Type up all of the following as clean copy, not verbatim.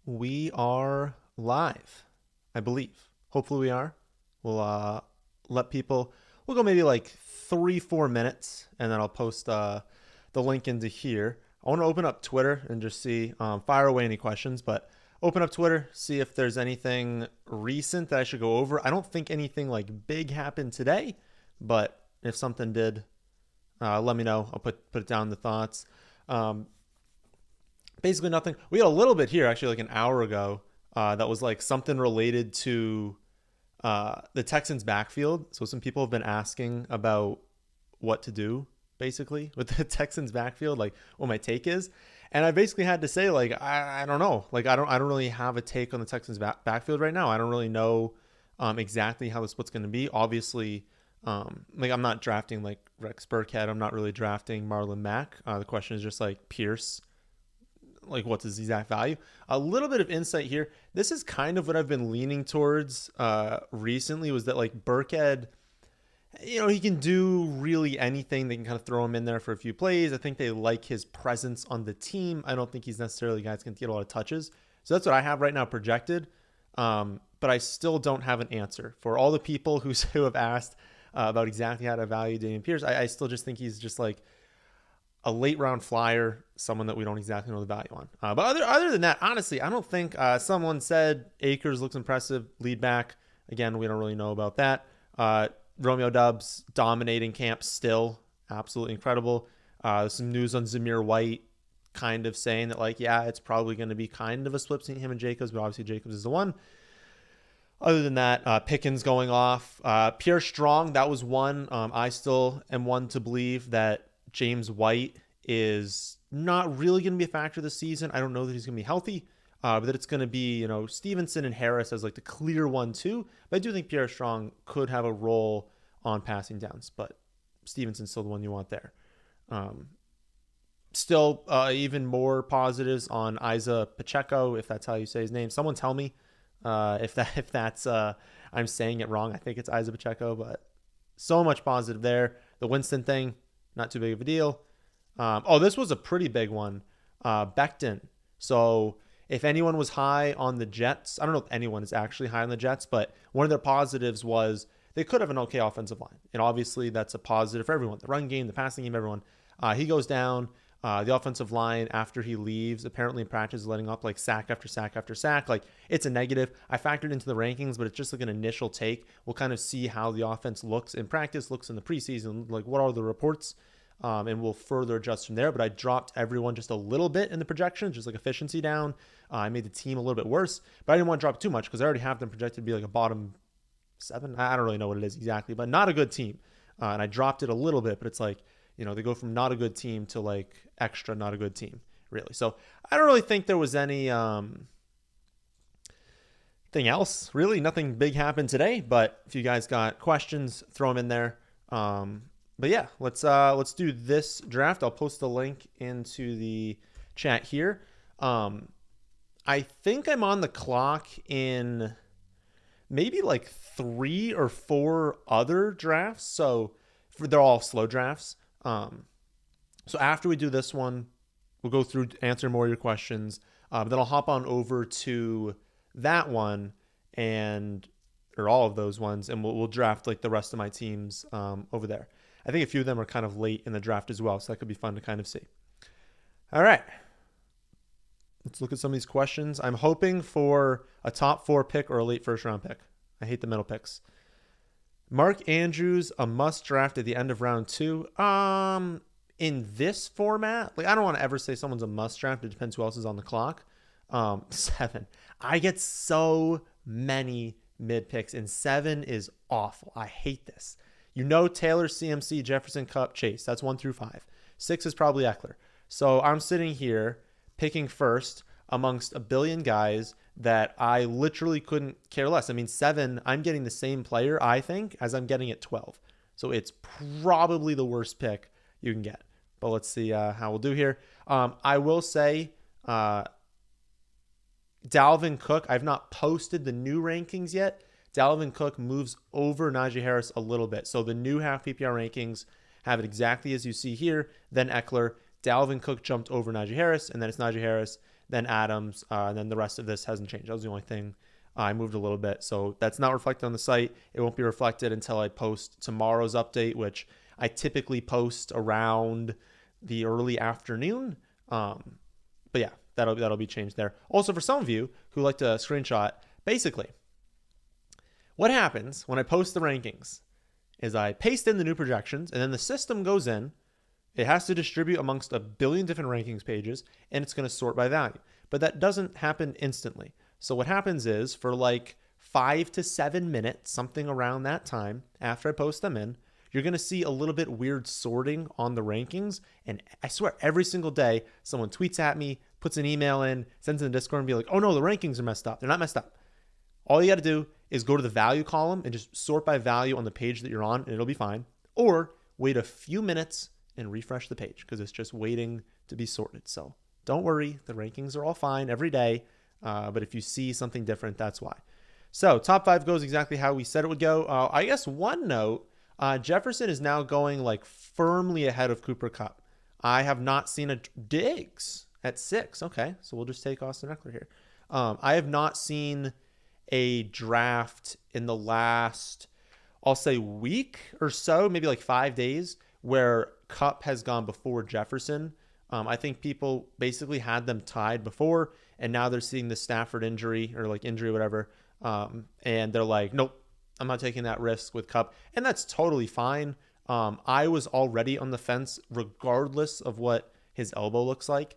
We are live, I believe. Hopefully we are. We'll let people, we'll go maybe like 3-4 minutes, and then I'll post the link into here. I want to open up Twitter and just see, fire away any questions, but open up Twitter, see if there's anything recent that I should go over. I don't think anything like big happened today, but if something did, let me know. I'll put it down in the thoughts. Basically nothing. We had a little bit here actually like an hour ago that was like something related to the Texans backfield. So some people have been asking about what to do basically with the Texans backfield, like what my take is. And I basically had to say, like, I don't know. Like, I don't really have a take on the Texans backfield right now. I don't really know exactly how the split's going to be. Obviously, like I'm not drafting like Rex Burkhead. I'm not really drafting Marlon Mack. The question is just like Pierce, like what's his exact value. A little bit of insight here. This is kind of what I've been leaning towards recently, was that like Burkhead, he can do really anything. They can kind of throw him in there for a few plays. I think they like his presence on the team. I don't think he's necessarily a guy that's going to get a lot of touches. So that's what I have right now projected. But I still don't have an answer for all the people who have asked about exactly how to value Dameon Pierce. I still just think he's just like a late round flyer, someone that we don't exactly know the value on. But other than that, honestly, I don't think someone said Akers looks impressive, lead back. Again, we don't really know about that. Romeo Doubs dominating camp still, absolutely incredible. Some news on Zamir White kind of saying that like, yeah, it's probably going to be kind of a split between him and Jacobs, but obviously Jacobs is the one. Other than that, Pickens going off. Pierre Strong, that was one. I still am one to believe that James White is not really going to be a factor this season. I don't know that he's going to be healthy, but that it's going to be, Stevenson and Harris as like the clear 1-2. But I do think Pierre Strong could have a role on passing downs, but Stevenson's still the one you want there. Still, even more positives on Isa Pacheco, if that's how you say his name. Someone tell me if that's I'm saying it wrong. I think it's Isa Pacheco, but so much positive there. The Winston thing, not too big of a deal. This was a pretty big one. Becton. So if anyone was high on the Jets, I don't know if anyone is actually high on the Jets, but one of their positives was they could have an okay offensive line. And obviously that's a positive for everyone. The run game, the passing game, everyone. He goes down. The offensive line, after he leaves, apparently in practice is letting up like sack after sack after sack. Like it's a negative. I factored into the rankings, but it's just like an initial take. We'll kind of see how the offense looks in practice, looks in the preseason, like what are the reports, and we'll further adjust from there. But I dropped everyone just a little bit in the projections, just like efficiency down. I made the team a little bit worse, but I didn't want to drop too much because I already have them projected to be like a bottom 7. I don't really know what it is exactly, but not a good team. And I dropped it a little bit, but it's like, they go from not a good team to like extra not a good team, really. So I don't really think there was any thing else, really. Nothing big happened today, but if you guys got questions, throw them in there. But yeah, let's do this draft. I'll post the link into the chat here. I think I'm on the clock in maybe like 3 or 4 other drafts. So they're all slow drafts. So after we do this one, we'll go through, answer more of your questions. But then I'll hop on over to that one or all of those ones, and we'll draft like the rest of my teams over there. I think a few of them are kind of late in the draft as well, so that could be fun to kind of see. All right. Let's look at some of these questions. I'm hoping for a top 4 pick or a late first round pick. I hate the middle picks. Mark Andrews, a must draft at the end of round 2. In this format, like I don't want to ever say someone's a must draft. It depends who else is on the clock. 7. I get so many mid picks, and 7 is awful. I hate this. Taylor, CMC, Jefferson, Kupp, Chase. That's 1 through 5. 6 is probably Ekeler. So I'm sitting here picking first amongst a billion guys that I literally couldn't care less. I mean, 7, I'm getting the same player, I think, as I'm getting at 12. So it's probably the worst pick you can get. But let's see how we'll do here. I will say Dalvin Cook, I've not posted the new rankings yet. Dalvin Cook moves over Najee Harris a little bit. So the new half PPR rankings have it exactly as you see here. Then Ekeler. Dalvin Cook jumped over Najee Harris, and then it's Najee Harris, then Adams, and then the rest of this hasn't changed. That was the only thing I moved a little bit. So that's not reflected on the site. It won't be reflected until I post tomorrow's update, which I typically post around the early afternoon. But yeah, that'll be changed there. Also, for some of you who like to screenshot, basically, what happens when I post the rankings is I paste in the new projections, and then the system goes in. It has to distribute amongst a billion different rankings pages, and it's going to sort by value. But that doesn't happen instantly. So what happens is for like 5 to 7 minutes, something around that time, after I post them in, you're going to see a little bit weird sorting on the rankings. And I swear every single day, someone tweets at me, puts an email in, sends in the Discord and be like, oh no, the rankings are messed up. They're not messed up. All you got to do is go to the value column and just sort by value on the page that you're on, and it'll be fine. Or wait a few minutes and refresh the page because it's just waiting to be sorted. So don't worry, the rankings are all fine every day. But if you see something different, that's why. So top 5 goes exactly how we said it would go. I guess one note, Jefferson is now going like firmly ahead of Cooper Kupp. I have not seen a Diggs at 6. Okay, so we'll just take Austin Ekeler here. I have not seen a draft in the last, I'll say, week or so, maybe like 5 days, where Kupp has gone before Jefferson. I think people basically had them tied before, and now they're seeing the Stafford injury or like injury, whatever. And they're like, nope, I'm not taking that risk with Kupp. And that's totally fine. I was already on the fence regardless of what his elbow looks like.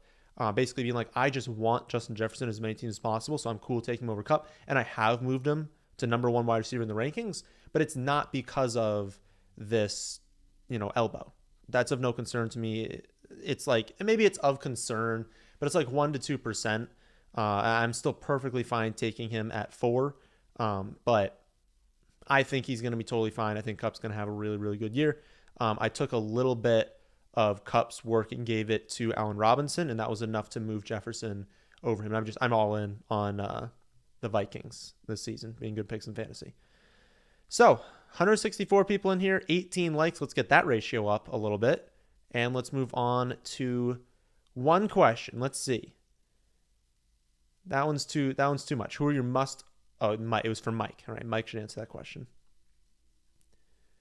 Basically being like, I just want Justin Jefferson as many teams as possible, so I'm cool taking him over Kupp. And I have moved him to number 1 wide receiver in the rankings, but it's not because of this, elbow. That's of no concern to me. It's like, maybe it's of concern, but it's like 1 to 2%. I'm still perfectly fine taking him at 4. But I think he's going to be totally fine. I think Kupp's going to have a really, really good year. I took a little bit of Kupp's work and gave it to Allen Robinson, and that was enough to move Jefferson over him. I'm all in on the Vikings this season, being good picks in fantasy. So 164 people in here, 18 likes. Let's get that ratio up a little bit, and let's move on to one question. Let's see. That one's too much. Who are your must? Oh, Mike. It was from Mike. All right, Mike should answer that question.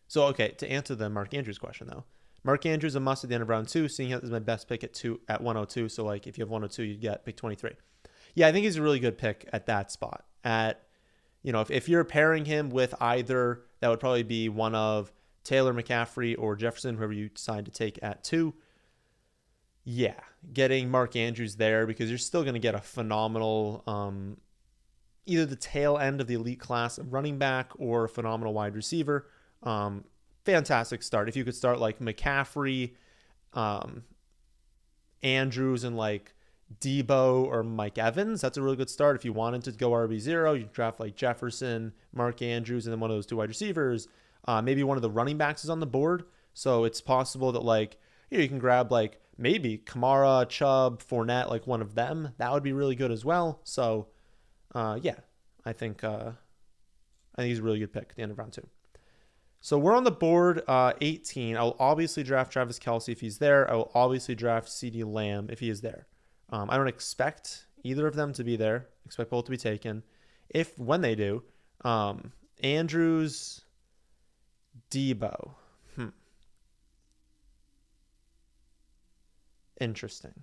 So, okay, to answer the Mark Andrews question though, Mark Andrews a must at the end of round 2. Seeing how this is my best pick at 102. So, like, if you have 102, you'd get pick 23. Yeah, I think he's a really good pick at that spot. If you're pairing him with either, that would probably be one of Taylor, McCaffrey, or Jefferson, whoever you decide to take at 2. Yeah, getting Mark Andrews there because you're still going to get a phenomenal, either the tail end of the elite class of running back or a phenomenal wide receiver. Fantastic start. If you could start like McCaffrey, Andrews, and like Debo or Mike Evans, that's a really good start. If you wanted to go RB0, you draft like Jefferson, Mark Andrews, and then one of those 2 wide receivers. Maybe one of the running backs is on the board. So it's possible that like, you can grab like maybe Kamara, Chubb, Fournette, like one of them. That would be really good as well. So yeah, I think he's a really good pick at the end of round 2. So we're on the board 18. I'll obviously draft Travis Kelce if he's there. I will obviously draft CeeDee Lamb if he is there. I don't expect either of them to be there. Expect both to be taken. When they do, Andrews, Debo. Interesting.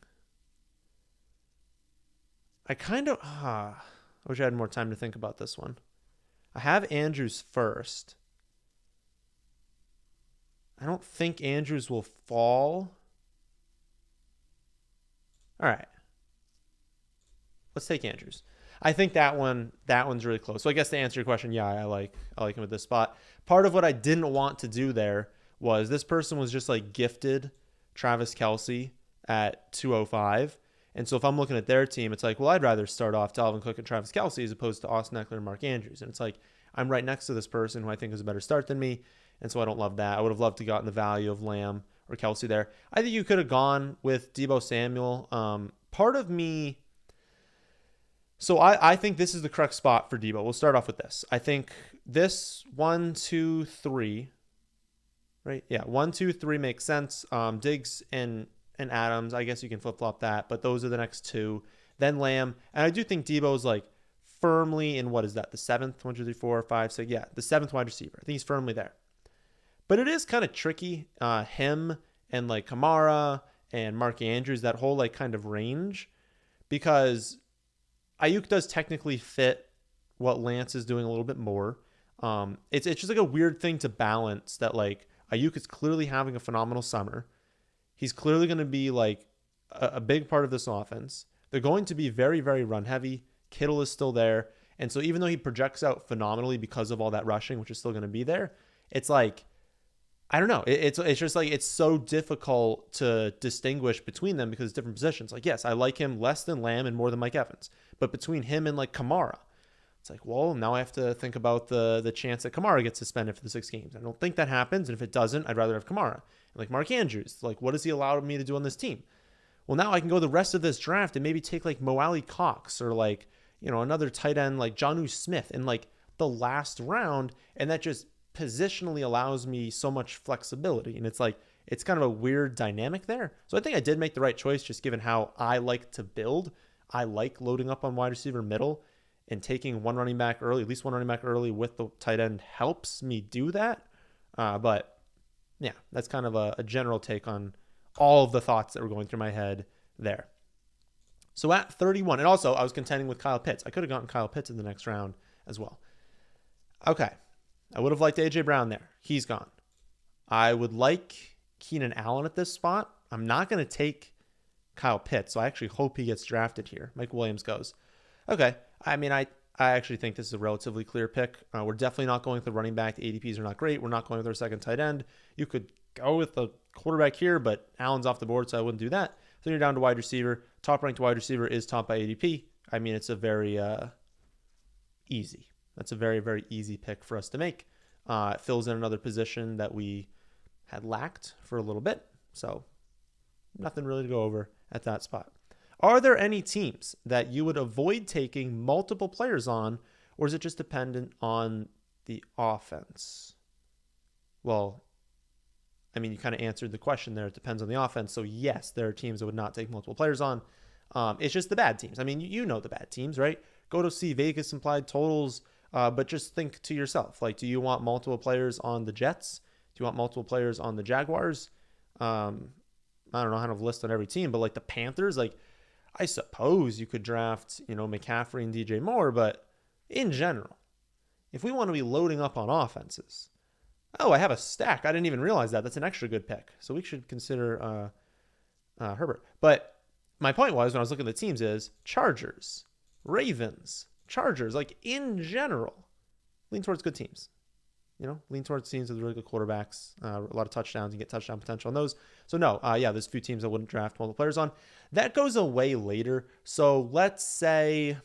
I wish I had more time to think about this one. I have Andrews first. I don't think Andrews will fall. All right. Let's take Andrews. I think that one's really close. So I guess to answer your question, yeah, I like him at this spot. Part of what I didn't want to do there was this person was just like gifted Travis Kelce at 205. And so if I'm looking at their team, it's like, well, I'd rather start off Dalvin Cook and Travis Kelce as opposed to Austin Ekeler and Mark Andrews. And it's like, I'm right next to this person who I think is a better start than me. And so I don't love that. I would have loved to gotten the value of Lamb or Kelce there. I think you could have gone with Deebo Samuel. Part of me, so I think this is the correct spot for Deebo. We'll start off with this. I think this 1, 2, 3, right? Yeah, 1, 2, 3 makes sense. Diggs and Adams, I guess you can flip-flop that, but those are the next 2. then Lamb. And I do think Debo's like firmly in, what is that, the seventh? 1, 2, 3, 4, 5, 6. Yeah, the seventh wide receiver. I think he's firmly there. But it is kind of tricky. Him and like Kamara and Mark Andrews, that whole like kind of range, because Ayuk does technically fit what Lance is doing a little bit more. It's just like a weird thing to balance that, like Ayuk is clearly having a phenomenal summer. He's clearly going to be like a big part of this offense. They're going to be very, very run heavy. Kittle is still there. And so even though he projects out phenomenally because of all that rushing, which is still going to be there, it's like, I don't know. It's just like, it's so difficult to distinguish between them because it's different positions. Like, yes, I like him less than Lamb and more than Mike Evans. But between him and like Kamara, it's like, well, now I have to think about the chance that Kamara gets suspended for the 6 games. I don't think that happens. And if it doesn't, I'd rather have Kamara. And like Mark Andrews, like, what does he allow me to do on this team? Well, now I can go the rest of this draft and maybe take like Mo Alley Cox or like, you know, another tight end like Jonnu Smith in like the last round. And that just positionally allows me so much flexibility. And it's like, it's kind of a weird dynamic there. So I think I did make the right choice, just given how I like to build. I like loading up on wide receiver middle, and taking one running back early, at least one running back early with the tight end helps me do that. But yeah, that's kind of a general take on all of the thoughts that were going through my head there. So at 31, and also I was contending with Kyle Pitts. I could have gotten Kyle Pitts in the next round as well. Okay. I would have liked AJ Brown there. He's gone. I would like Keenan Allen at this spot. I'm not going to take Kyle Pitts, so I actually hope he gets drafted here. Mike Williams goes. Okay. I mean, I actually think this is a relatively clear pick. We're definitely not going with the running back. The ADPs are not great. We're not going with our second tight end. You could go with the quarterback here, but Allen's off the board, so I wouldn't do that. Then you're down to wide receiver. Top-ranked wide receiver is top by ADP. I mean, it's a very easy. That's a very, very easy pick for us to make. It fills in another position that we had lacked for a little bit. So nothing really to go over at that spot. Are there any teams that you would avoid taking multiple players on, or is it just dependent on the offense? Well, I mean, you kind of answered the question there. It depends on the offense. So yes, there are teams that would not take multiple players on. It's just the bad teams. I mean, you know the bad teams, right? Go to see Vegas implied totals, but just think to yourself, like, do you want multiple players on the Jets? Do you want multiple players on the Jaguars? I don't know how to list on every team, but like the Panthers, like, I suppose you could draft, you know, McCaffrey and DJ Moore, but in general, if we want to be loading up on offenses, oh, I have a stack. I didn't even realize that. That's an extra good pick. So we should consider Herbert. But my point was, when I was looking at the teams, is Chargers, Ravens, Chargers, like in general, lean towards good teams. You know, lean towards teams with really good quarterbacks, a lot of touchdowns. You get touchdown potential on those. So no, there's a few teams I wouldn't draft multiple players on. That goes away later. So let's say,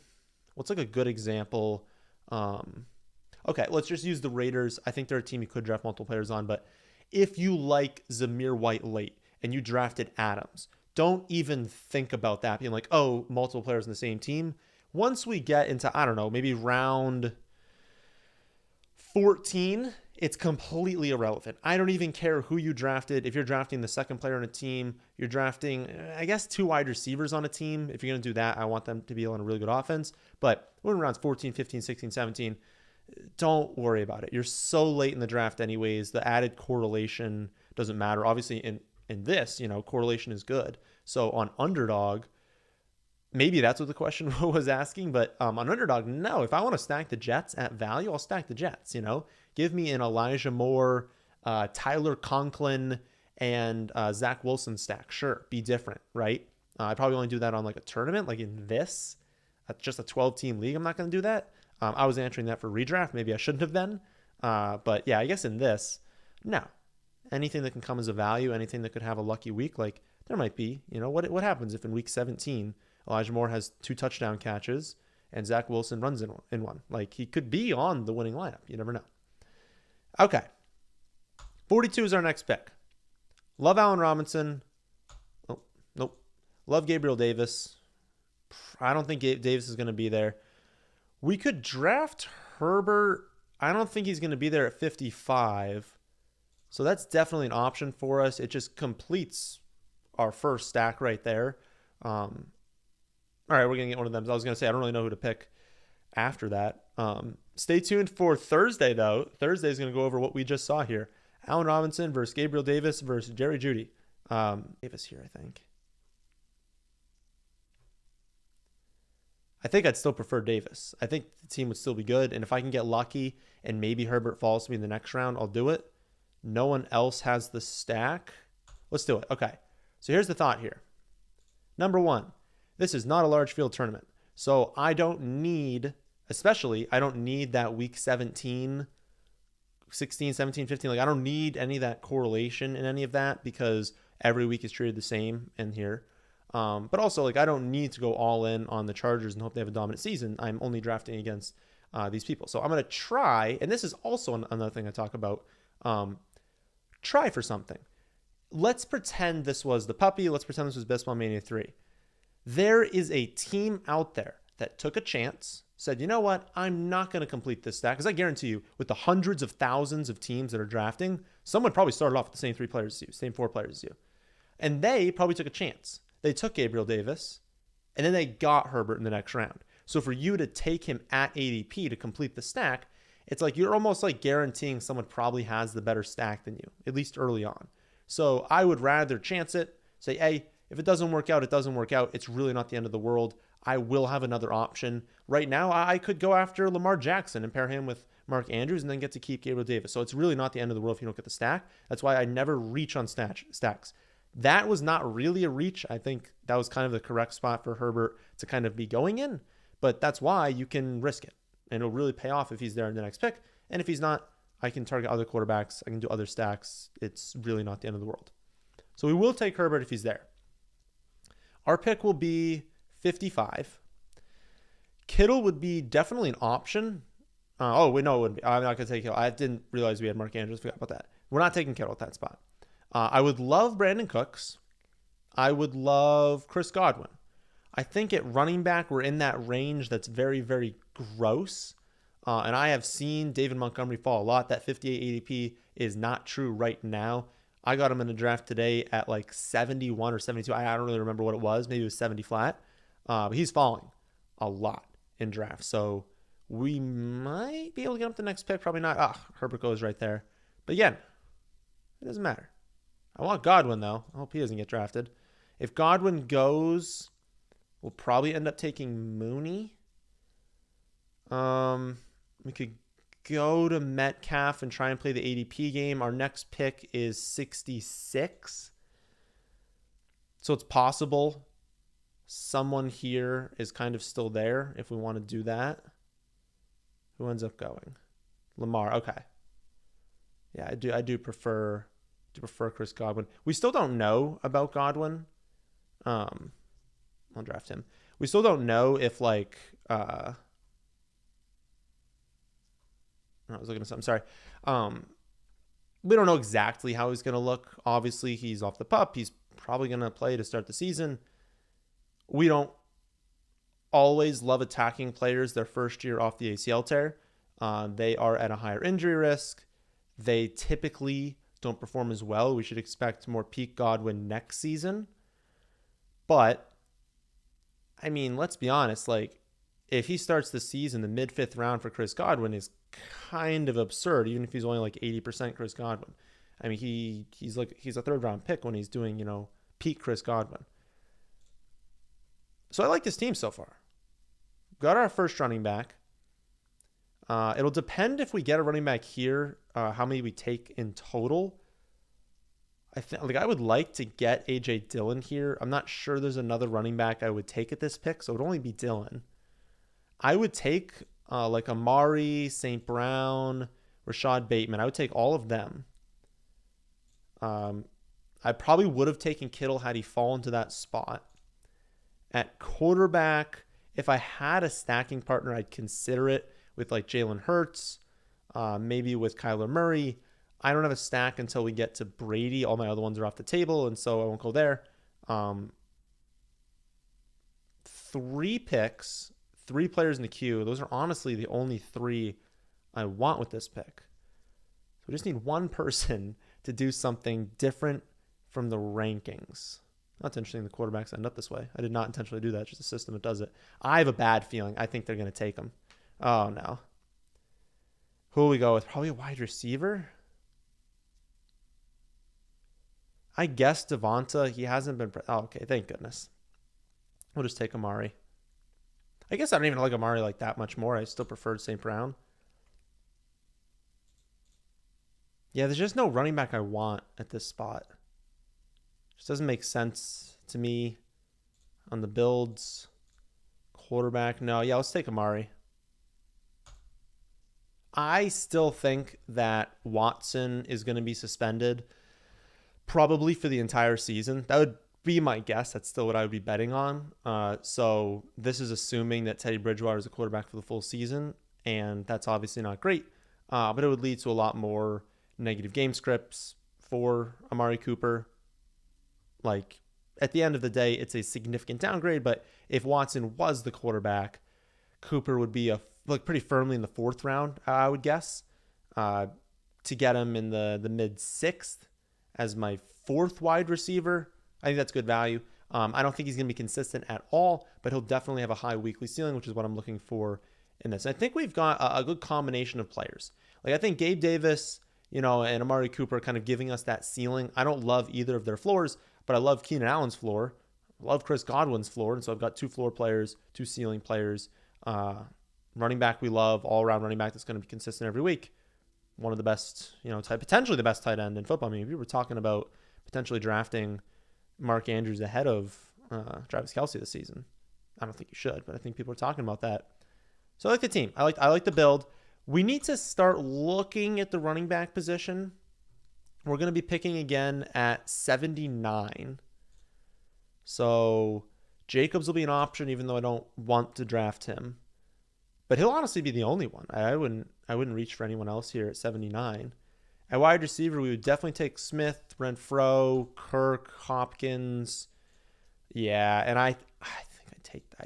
what's like a good example? Okay, let's just use the Raiders. I think they're a team you could draft multiple players on, but if you like Zamir White late and you drafted Adams, don't even think about that being like, oh, multiple players in the same team. Once we get into, I don't know, maybe round 14, it's completely irrelevant. I don't even care who you drafted. If you're drafting the second player on a team, you're drafting, I guess, 2 wide receivers on a team. If you're going to do that, I want them to be on a really good offense. But when rounds 14, 15, 16, 17, don't worry about it. You're so late in the draft anyways. The added correlation doesn't matter. Obviously, in this, you know, correlation is good. So on Underdog, maybe that's what the question was asking, but on Underdog, no. If I want to stack the Jets at value, I'll stack the Jets, you know. Give me an Elijah Moore, Tyler Conklin, and Zach Wilson stack. Sure, be different, right? I probably only do that on like a tournament, like in this. Just a 12-team league, I'm not going to do that. I was answering that for redraft. Maybe I shouldn't have been. But yeah, I guess in this, no. Anything that can come as a value, anything that could have a lucky week, like there might be, you know, what happens if in week 17, Elijah Moore has 2 touchdown catches and Zach Wilson runs in one? Like, he could be on the winning lineup. You never know. Okay. 42 is our next pick. Love Allen Robinson. Oh, nope. Love Gabriel Davis. I don't think Davis is going to be there. We could draft Herbert. I don't think he's going to be there at 55. So that's definitely an option for us. It just completes our first stack right there. All right, we're going to get one of them. I was going to say, I don't really know who to pick after that. Stay tuned for Thursday, though. Thursday is going to go over what we just saw here. Allen Robinson versus Gabriel Davis versus Jerry Jeudy. Davis here, I think. I think I'd still prefer Davis. I think the team would still be good. And if I can get lucky and maybe Herbert falls to me in the next round, I'll do it. No one else has the stack. Let's do it. Okay. So here's the thought here. Number one, this is not a large field tournament. So I don't need, I don't need that week 17, 16, 17, 15. Like I don't need any of that correlation in any of that because every week is treated the same in here. But also, like, I don't need to go all in on the Chargers and hope they have a dominant season. I'm only drafting against these people. So I'm going to try, and this is also another thing I talk about, try for something. Let's pretend this was the puppy. Let's pretend this was Best Ball Mania 3. There is a team out there that took a chance, said, you know what, I'm not going to complete this stack. Because I guarantee you, with the hundreds of thousands of teams that are drafting, someone probably started off with the same 3 players as you, same 4 players as you. And they probably took a chance. They took Gabriel Davis, and then they got Herbert in the next round. So for you to take him at ADP to complete the stack, it's like you're almost like guaranteeing someone probably has the better stack than you, at least early on. So I would rather chance it, say, hey, if it doesn't work out, it doesn't work out. It's really not the end of the world. I will have another option. Right now, I could go after Lamar Jackson and pair him with Mark Andrews and then get to keep Gabriel Davis. So it's really not the end of the world if you don't get the stack. That's why I never reach on stacks. That was not really a reach. I think that was kind of the correct spot for Herbert to kind of be going in. But that's why you can risk it. And it'll really pay off if he's there in the next pick. And if he's not, I can target other quarterbacks. I can do other stacks. It's really not the end of the world. So we will take Herbert if he's there. Our pick will be 55. Kittle would be definitely an option. No, it wouldn't be. I'm not going to take Kittle. I didn't realize we had Mark Andrews. Forgot about that. We're not taking Kittle at that spot. I would love Brandon Cooks. I would love Chris Godwin. I think at running back, we're in that range that's very, very gross. And I have seen David Montgomery fall a lot. That 58 ADP is not true right now. I got him in the draft today at like 71 or 72. I don't really remember what it was. Maybe it was 70 flat. But he's falling a lot in drafts. So we might be able to get up the next pick. Probably not. Herbert goes right there. But again, it doesn't matter. I want Godwin, though. I hope he doesn't get drafted. If Godwin goes, we'll probably end up taking Mooney. We could go to Metcalf and try and play the ADP game. Our next pick is 66. So it's possible someone here is kind of still there if we want to do that. Who ends up going? Lamar. Okay. Yeah, I do prefer Chris Godwin. We still don't know about Godwin. I'll draft him. We still don't know if like I was looking at something. Sorry. We don't know exactly how he's going to look. Obviously, he's off the pup. He's probably going to play to start the season. We don't always love attacking players their first year off the ACL tear. They are at a higher injury risk. They typically don't perform as well. We should expect more peak Godwin next season. But, I mean, let's be honest. Like, if he starts the season, the mid-fifth round for Chris Godwin is kind of absurd, even if he's only like 80% Chris Godwin. I mean, he's a third-round pick when he's doing, peak Chris Godwin. So I like this team so far. Got our first running back. It'll depend if we get a running back here, how many we take in total. I would like to get AJ Dillon here. I'm not sure there's another running back I would take at this pick, so it would only be Dillon. I would take like Amari, St. Brown, Rashad Bateman. I would take all of them. I probably would have taken Kittle had he fallen to that spot. At quarterback, if I had a stacking partner, I'd consider it with like Jalen Hurts, maybe with Kyler Murray. I don't have a stack until we get to Brady. All my other ones are off the table, and so I won't go there. 3 picks, 3 players in the queue. Those are honestly the only 3 I want with this pick. So we just need one person to do something different from the rankings. That's interesting. The quarterbacks end up this way. I did not intentionally do that. It's just the system that does it. I have a bad feeling. I think they're going to take him. Oh, no. Who will we go with? Probably a wide receiver. I guess Devonta. He hasn't been... Oh, okay. Thank goodness. We'll just take Amari. I guess I don't even like Amari like that much more. I still preferred St. Brown. Yeah, there's just no running back I want at this spot. Just doesn't make sense to me on the builds. Quarterback. No, yeah, let's take Amari. I still think that Watson is going to be suspended probably for the entire season. That would be my guess. That's still what I would be betting on. So this is assuming that Teddy Bridgewater is a quarterback for the full season, and that's obviously not great. But it would lead to a lot more negative game scripts for Amari Cooper. Like, at the end of the day, it's a significant downgrade, but if Watson was the quarterback, Cooper would be pretty firmly in the 4th round, I would guess, to get him in the mid-6th as my 4th wide receiver. I think that's good value. I don't think he's going to be consistent at all, but he'll definitely have a high weekly ceiling, which is what I'm looking for in this. I think we've got a good combination of players. Like, I think Gabe Davis, and Amari Cooper kind of giving us that ceiling. I don't love either of their floors, but I love Keenan Allen's floor. I love Chris Godwin's floor. And so I've got 2 floor players, 2 ceiling players. Running back we love, all-around running back that's going to be consistent every week. One of the best, potentially the best tight end in football. I mean, if you were talking about potentially drafting Mark Andrews ahead of Travis Kelce this season, I don't think you should, but I think people are talking about that. So I like the team. I like the build. We need to start looking at the running back position. We're going to be picking again at 79. So Jacobs will be an option, even though I don't want to draft him. But he'll honestly be the only one. I wouldn't reach for anyone else here at 79. At wide receiver, we would definitely take Smith, Renfro, Kirk, Hopkins. Yeah, and I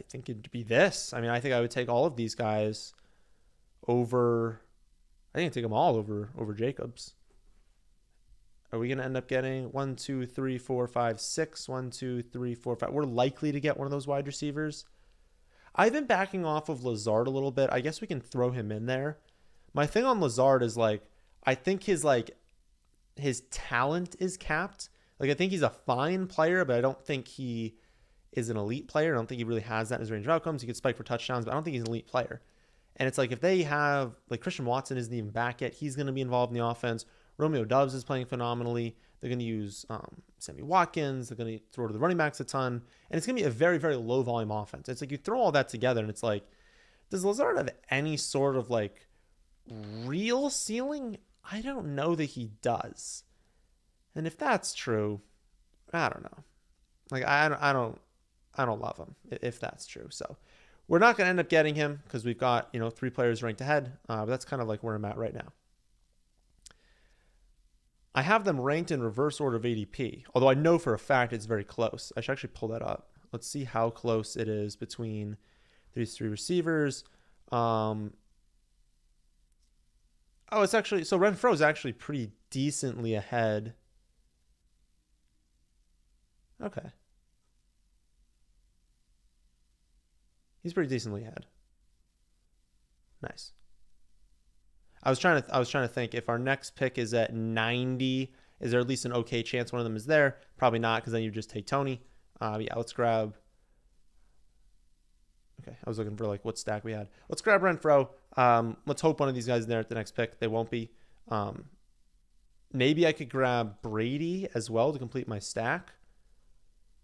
think it'd be this. I mean, I think I would take all of these guys over. I think I'd take them all over Jacobs. Are we going to end up getting 1, 2, 3, 4, 5, 6? 1, 2, 3, 4, 5. We're likely to get one of those wide receivers. I've been backing off of Lazard a little bit. I guess we can throw him in there. My thing on Lazard is I think his talent is capped. I think he's a fine player, but I don't think he is an elite player. I don't think he really has that in his range of outcomes. He could spike for touchdowns, but I don't think he's an elite player. And it's if they have, Christian Watson isn't even back yet. He's going to be involved in the offense. Romeo Doubs is playing phenomenally. They're going to use Sammy Watkins. They're going to throw to the running backs a ton. And it's going to be a very, very low volume offense. It's you throw all that together and it's does Lazard have any sort of real ceiling? I don't know that he does. And if that's true, I don't know. I don't love him if that's true. So we're not going to end up getting him because we've got, 3 players ranked ahead. But that's kind of where I'm at right now. I have them ranked in reverse order of ADP, although I know for a fact it's very close. I should actually pull that up. Let's see how close it is between these 3 receivers. It's actually, so Renfro is actually pretty decently ahead. Okay. He's pretty decently ahead. Nice. I was trying to think if our next pick is at 90, is there at least an okay chance one of them is there? Probably not, because then you just take Tony. Let's grab. Okay, I was looking for what stack we had. Let's grab Renfro. Let's hope one of these guys is there at the next pick. They won't be. Maybe I could grab Brady as well to complete my stack.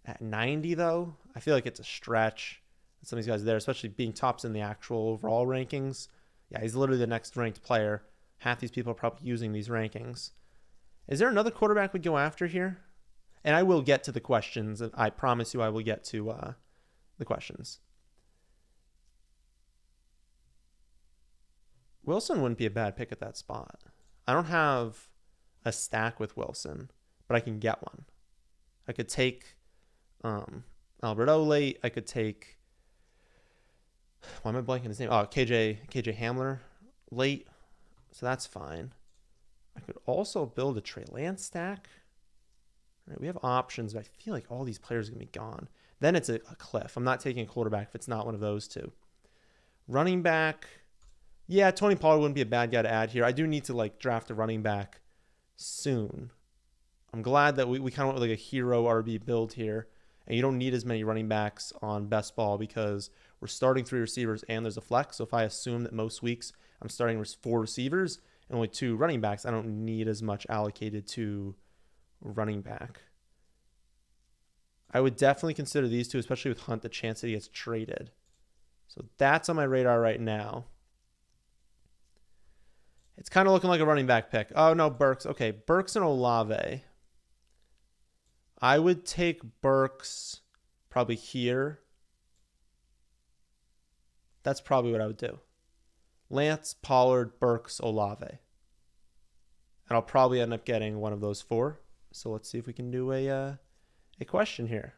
At 90, though, I feel like it's a stretch. Some of these guys are there, especially being tops in the actual overall rankings. Yeah, he's literally the next ranked player. Half these people are probably using these rankings. Is there another quarterback we'd go after here? And I will get to the questions. I promise you I will get to the questions. Wilson wouldn't be a bad pick at that spot. I don't have a stack with Wilson, but I can get one. I could take Albert O late. I could take... Why am I blanking his name? Oh, KJ Hamler late. So that's fine. I could also build a Trey Lance stack. Right, we have options, but I feel like all these players are going to be gone. Then it's a cliff. I'm not taking a quarterback if it's not one of those two. Running back, yeah, Tony Pollard wouldn't be a bad guy to add here. I do need to like draft a running back soon. I'm glad that we kind of went with like a hero RB build here. And you don't need as many running backs on best ball because we're starting 3 receivers and there's a flex. So if I assume that most weeks I'm starting 4 receivers and only 2 running backs, I don't need as much allocated to running back. I would definitely consider these two, especially with Hunt, the chance that he gets traded. So that's on my radar right now. It's kind of looking like a running back pick. Oh, no, Berks. Okay, Berks and Olave. I would take Berks probably here. That's probably what I would do. Lance, Pollard, Berks, Olave. And I'll probably end up getting one of those 4. So let's see if we can do a question here.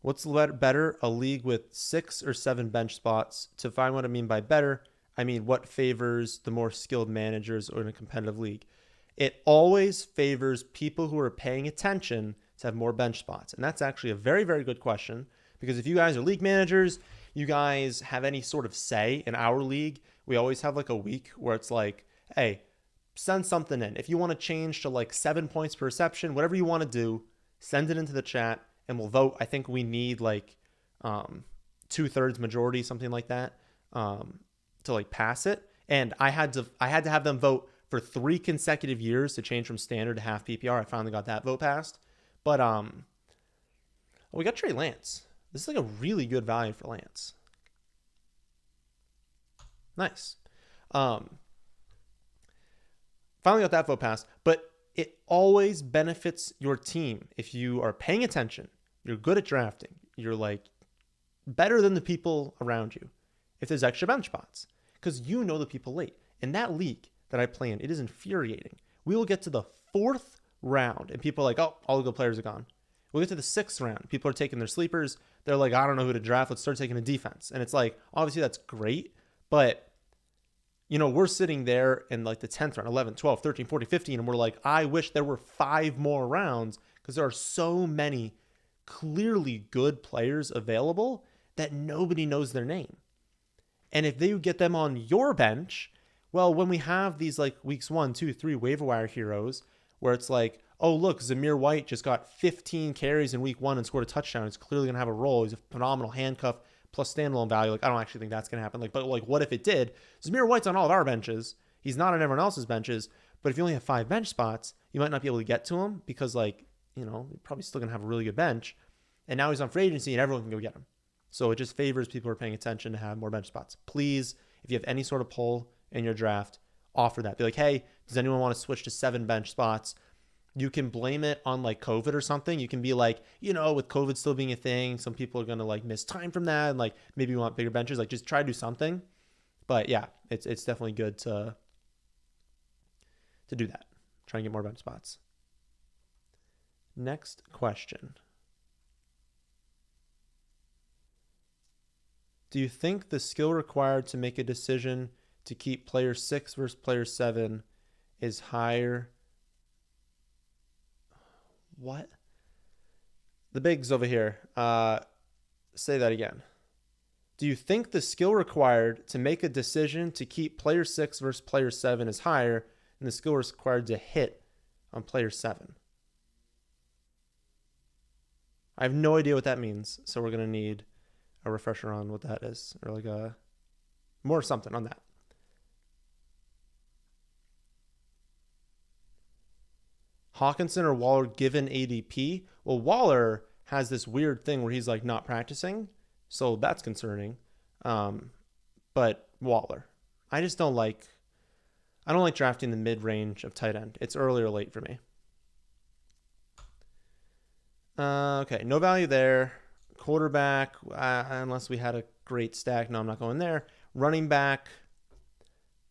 What's better, a league with 6 or 7 bench spots? To find what I mean by better, I mean what favors the more skilled managers or in a competitive league. It always favors people who are paying attention to have more bench spots. And that's actually a very, very good question, because if you guys are league managers, you guys have any sort of say in our league, we always have like a week where it's like, hey, send something in. If you want to change to like 7 points per reception, whatever you want to do, send it into the chat and we'll vote. I think we need like 2/3 majority, something like that, to like pass it. And I had to have them vote for 3 consecutive years to change from standard to half PPR. I finally got that vote passed. But we got Trey Lance. This is like a really good value for Lance. Nice. Finally got that vote passed. But it always benefits your team if you are paying attention. You're good at drafting. You're like better than the people around you if there's extra bench spots, because you know the people late. In that league that I play in, it is infuriating. We will get to the 4th round and people are like, oh, all the good players are gone. We'll get to the 6th round. People are taking their sleepers. They're like, I don't know who to draft. Let's start taking a defense. And it's like, obviously that's great, but you know, we're sitting there in like the 10th round, 11, 12, 13, 14, 15, and we're like, I wish there were 5 more rounds, because there are so many clearly good players available that nobody knows their name. And if they get them on your bench, well, when we have these like weeks 1, 2, 3 waiver wire heroes where it's like, oh, look, Zamir White just got 15 carries in week 1 and scored a touchdown. He's clearly going to have a role. He's a phenomenal handcuff plus standalone value. Like, I don't actually think that's going to happen. Like, but like, what if it did? Zamir White's on all of our benches. He's not on everyone else's benches. But if you only have 5 bench spots, you might not be able to get to him because, like, you know, you're probably still going to have a really good bench. And now he's on free agency and everyone can go get him. So it just favors people who are paying attention to have more bench spots. Please, if you have any sort of poll in your draft, offer that. Be like, hey, does anyone want to switch to 7 bench spots? You can blame it on like COVID or something. You can be like, you know, with COVID still being a thing, some people are going to like miss time from that. And like, maybe you want bigger benches. Like, just try to do something. But yeah, it's definitely good to do that. Try and get more bench spots. Next question. Do you think the skill required to make a decision to keep player 6 versus player 7 is higher? What? The bigs over here. Say that again. Do you think the skill required to make a decision to keep player 6 versus player 7 is higher than the skill required to hit on player 7? I have no idea what that means, so we're going to need a refresher on what that is, or like a more something on that. Hawkinson or Waller given ADP? Well, Waller has this weird thing where he's like not practicing, so that's concerning. But Waller, I don't like drafting the mid-range of tight end. It's early or late for me. Okay, no value there. Quarterback, unless we had a great stack. No, I'm not going there. Running back,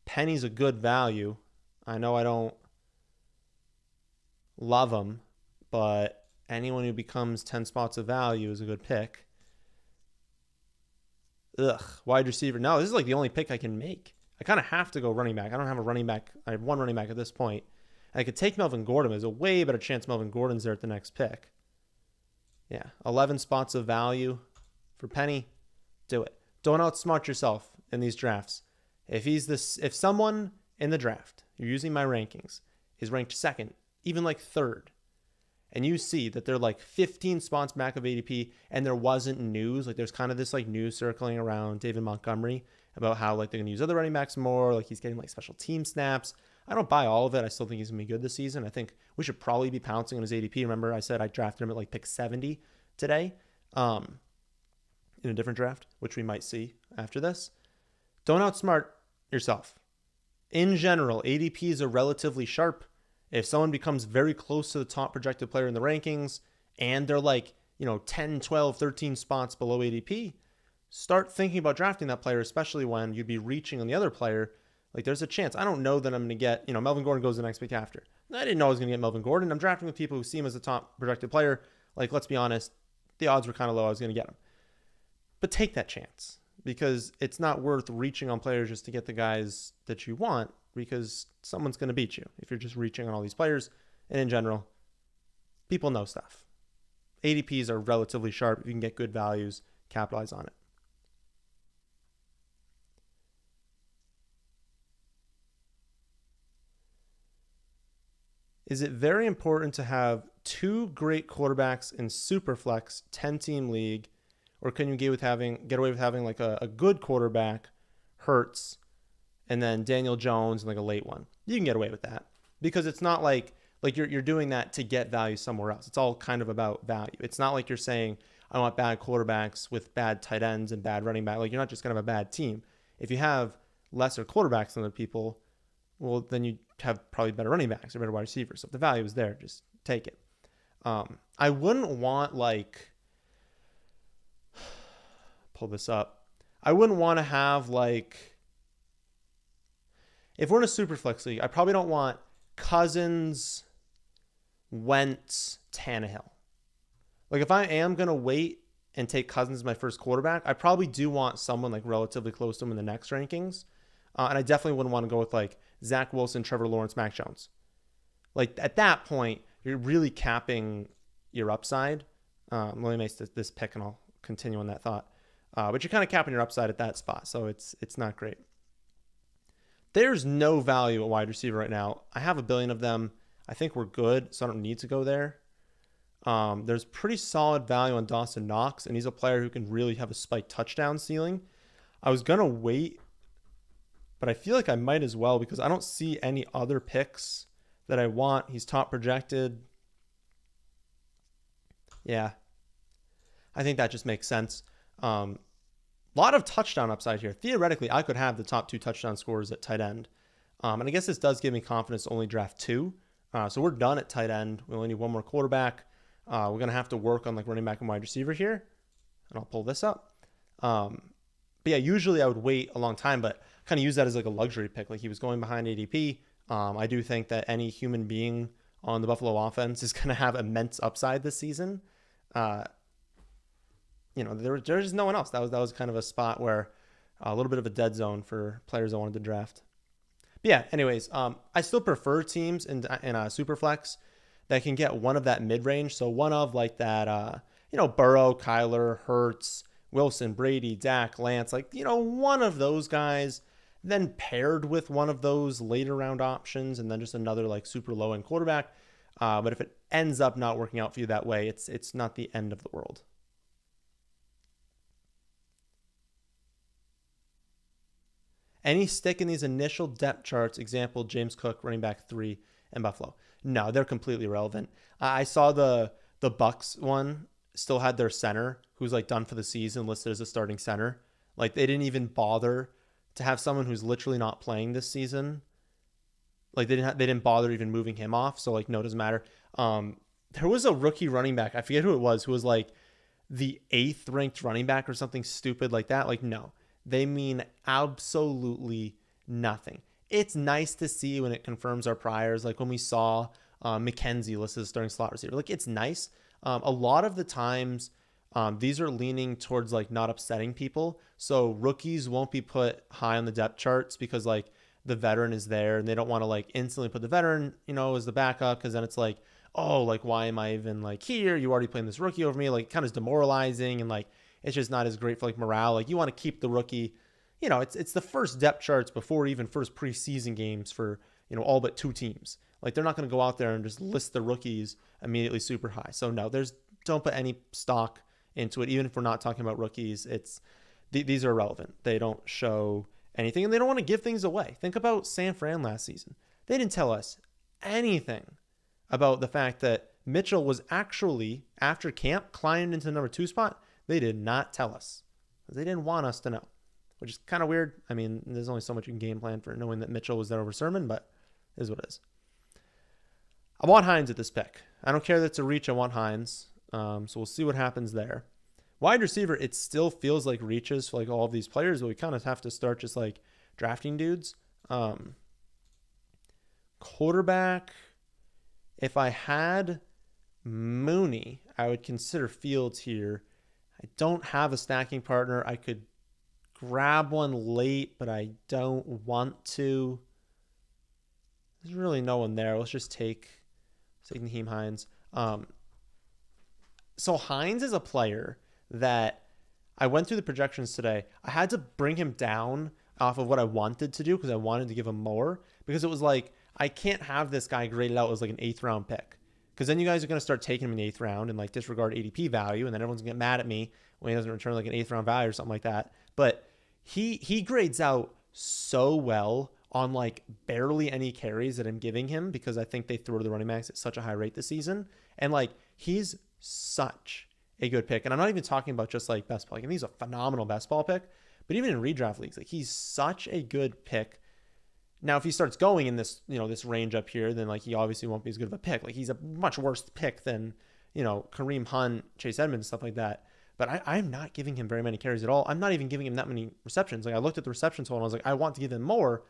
Penny's a good value. I know I don't love him, but anyone who becomes 10 spots of value is a good pick. Wide receiver. No, this is like the only pick I can make. I kind of have to go running back. I don't have a running back. I have one running back at this point. I could take Melvin Gordon. There's a way better chance Melvin Gordon's there at the next pick. Yeah, 11 spots of value for Penny. Do it. Don't outsmart yourself in these drafts. If someone in the draft, you're using my rankings, is ranked second, even like third, and you see that they're like 15 spots back of ADP, and there wasn't news, like there's kind of this like news circling around David Montgomery about how like they're going to use other running backs more, like he's getting like special team snaps. I don't buy all of it. I still think he's going to be good this season. I think we should probably be pouncing on his ADP. Remember, I said I drafted him at like pick 70 today in a different draft, which we might see after this. Don't outsmart yourself. In general, ADPs are relatively sharp. If someone becomes very close to the top projected player in the rankings and they're like, 10, 12, 13 spots below ADP, start thinking about drafting that player, especially when you'd be reaching on the other player. Like there's a chance. I don't know that I'm going to get, Melvin Gordon goes the next pick after. I didn't know I was going to get Melvin Gordon. I'm drafting with people who see him as a top projected player. Like, let's be honest, the odds were kind of low I was going to get him. But take that chance because it's not worth reaching on players just to get the guys that you want because someone's going to beat you if you're just reaching on all these players. And in general, people know stuff. ADPs are relatively sharp. If you can get good values, capitalize on it. Is it very important to have two great quarterbacks in Superflex 10-team league, or can you get away with having like a good quarterback, Hurts, and then Daniel Jones and like a late one? You can get away with that because it's not like you're doing that to get value somewhere else. It's all kind of about value. It's not like you're saying I want bad quarterbacks with bad tight ends and bad running back. Like you're not just gonna have a bad team. If you have lesser quarterbacks than other people, well, then you have probably better running backs or better wide receivers. So if the value is there, just take it. I wouldn't want pull this up. I wouldn't want to have if we're in a super flex league, I probably don't want Cousins, Wentz, Tannehill. Like if I am going to wait and take Cousins as my first quarterback, I probably do want someone like relatively close to him in the next rankings. And I definitely wouldn't want to go with like Zach Wilson, Trevor Lawrence, Mac Jones. Like at that point, you're really capping your upside. Let me make this pick and I'll continue on that thought. But you're kind of capping your upside at that spot. So it's not great. There's no value at wide receiver right now. I have a billion of them. I think we're good, so I don't need to go there. There's pretty solid value on Dawson Knox, and he's a player who can really have a spike touchdown ceiling. I was going to wait, but I feel like I might as well because I don't see any other picks that I want. He's top projected. Yeah, I think that just makes sense. A lot of touchdown upside here. Theoretically, I could have the top 2 touchdown scorers at tight end. And I guess this does give me confidence to only draft 2. So we're done at tight end. We only need one more quarterback. We're going to have to work on like running back and wide receiver here. And I'll pull this up. But yeah, usually I would wait a long time, but kind of use that as like a luxury pick. Like he was going behind ADP. I do think that any human being on the Buffalo offense is going to have immense upside this season. There's no one else. That was kind of a spot where a little bit of a dead zone for players I wanted to draft. But yeah, anyways, I still prefer teams in Superflex that can get one of that mid-range. So one of like that, Burrow, Kyler, Hurts, Wilson, Brady, Dak, Lance, one of those guys, then paired with one of those later round options, and then just another like super low end quarterback. But if it ends up not working out for you that way, it's not the end of the world. Any stick in these initial depth charts, example, James Cook, running back 3, and Buffalo? No, they're completely irrelevant. I saw the Bucks one still had their center, who's like done for the season, listed as a starting center. Like they didn't even bother to have someone who's literally not playing this season. Like they didn't bother even moving him off. So like, no, it doesn't matter. There was a rookie running back, I forget who it was, who was like the 8th ranked running back or something stupid like that. Like, no. They mean absolutely nothing. It's nice to see when it confirms our priors, like when we saw McKenzie listed as starting slot receiver. Like, it's nice. A lot of the times, These are leaning towards like not upsetting people. So rookies won't be put high on the depth charts because like the veteran is there and they don't want to like instantly put the veteran, as the backup, because then it's like, oh, like why am I even like here? You already playing this rookie over me, like kind of demoralizing, and like it's just not as great for like morale. Like you want to keep the rookie, it's the first depth charts before even first preseason games for all but 2 teams. Like they're not going to go out there and just list the rookies immediately super high. So no, don't put any stock into it. Even if we're not talking about rookies, these are irrelevant. They don't show anything, and they don't want to give things away. Think about San Fran last season. They didn't tell us anything about the fact that Mitchell was actually, after camp, climbed into the number 2 spot. They did not tell us. They didn't want us to know, which is kind of weird. I mean, there's only so much you can game plan for knowing that Mitchell was there over Sermon, but it is what it is. I want Hines at this pick. I don't care that it's a reach. I want Hines. So we'll see what happens there. Wide receiver, it still feels like reaches for like all of these players, but we kind of have to start just like drafting dudes. Quarterback, if I had Mooney, I would consider Fields here. I don't have a stacking partner. I could grab one late, but I don't want to. There's really no one there. Let's just take Nyheim Hines. So Hines is a player that I went through the projections today. I had to bring him down off of what I wanted to do because I wanted to give him more, because it was like, I can't have this guy graded out as like an 8th round pick, because then you guys are going to start taking him in the 8th round and like disregard ADP value, and then everyone's going to get mad at me when he doesn't return like an 8th round value or something like that. But he grades out so well on like barely any carries that I'm giving him, because I think they throw to the running backs at such a high rate this season. And like, he's such a good pick. And I'm not even talking about just like best ball. Like, he's a phenomenal best ball pick, but even in redraft leagues, like he's such a good pick. Now, if he starts going in this, this range up here, then like he obviously won't be as good of a pick. Like he's a much worse pick than, Kareem Hunt, Chase Edmonds, stuff like that. But I'm not giving him very many carries at all. I'm not even giving him that many receptions. Like I looked at the reception total and I was like, I want to give him more.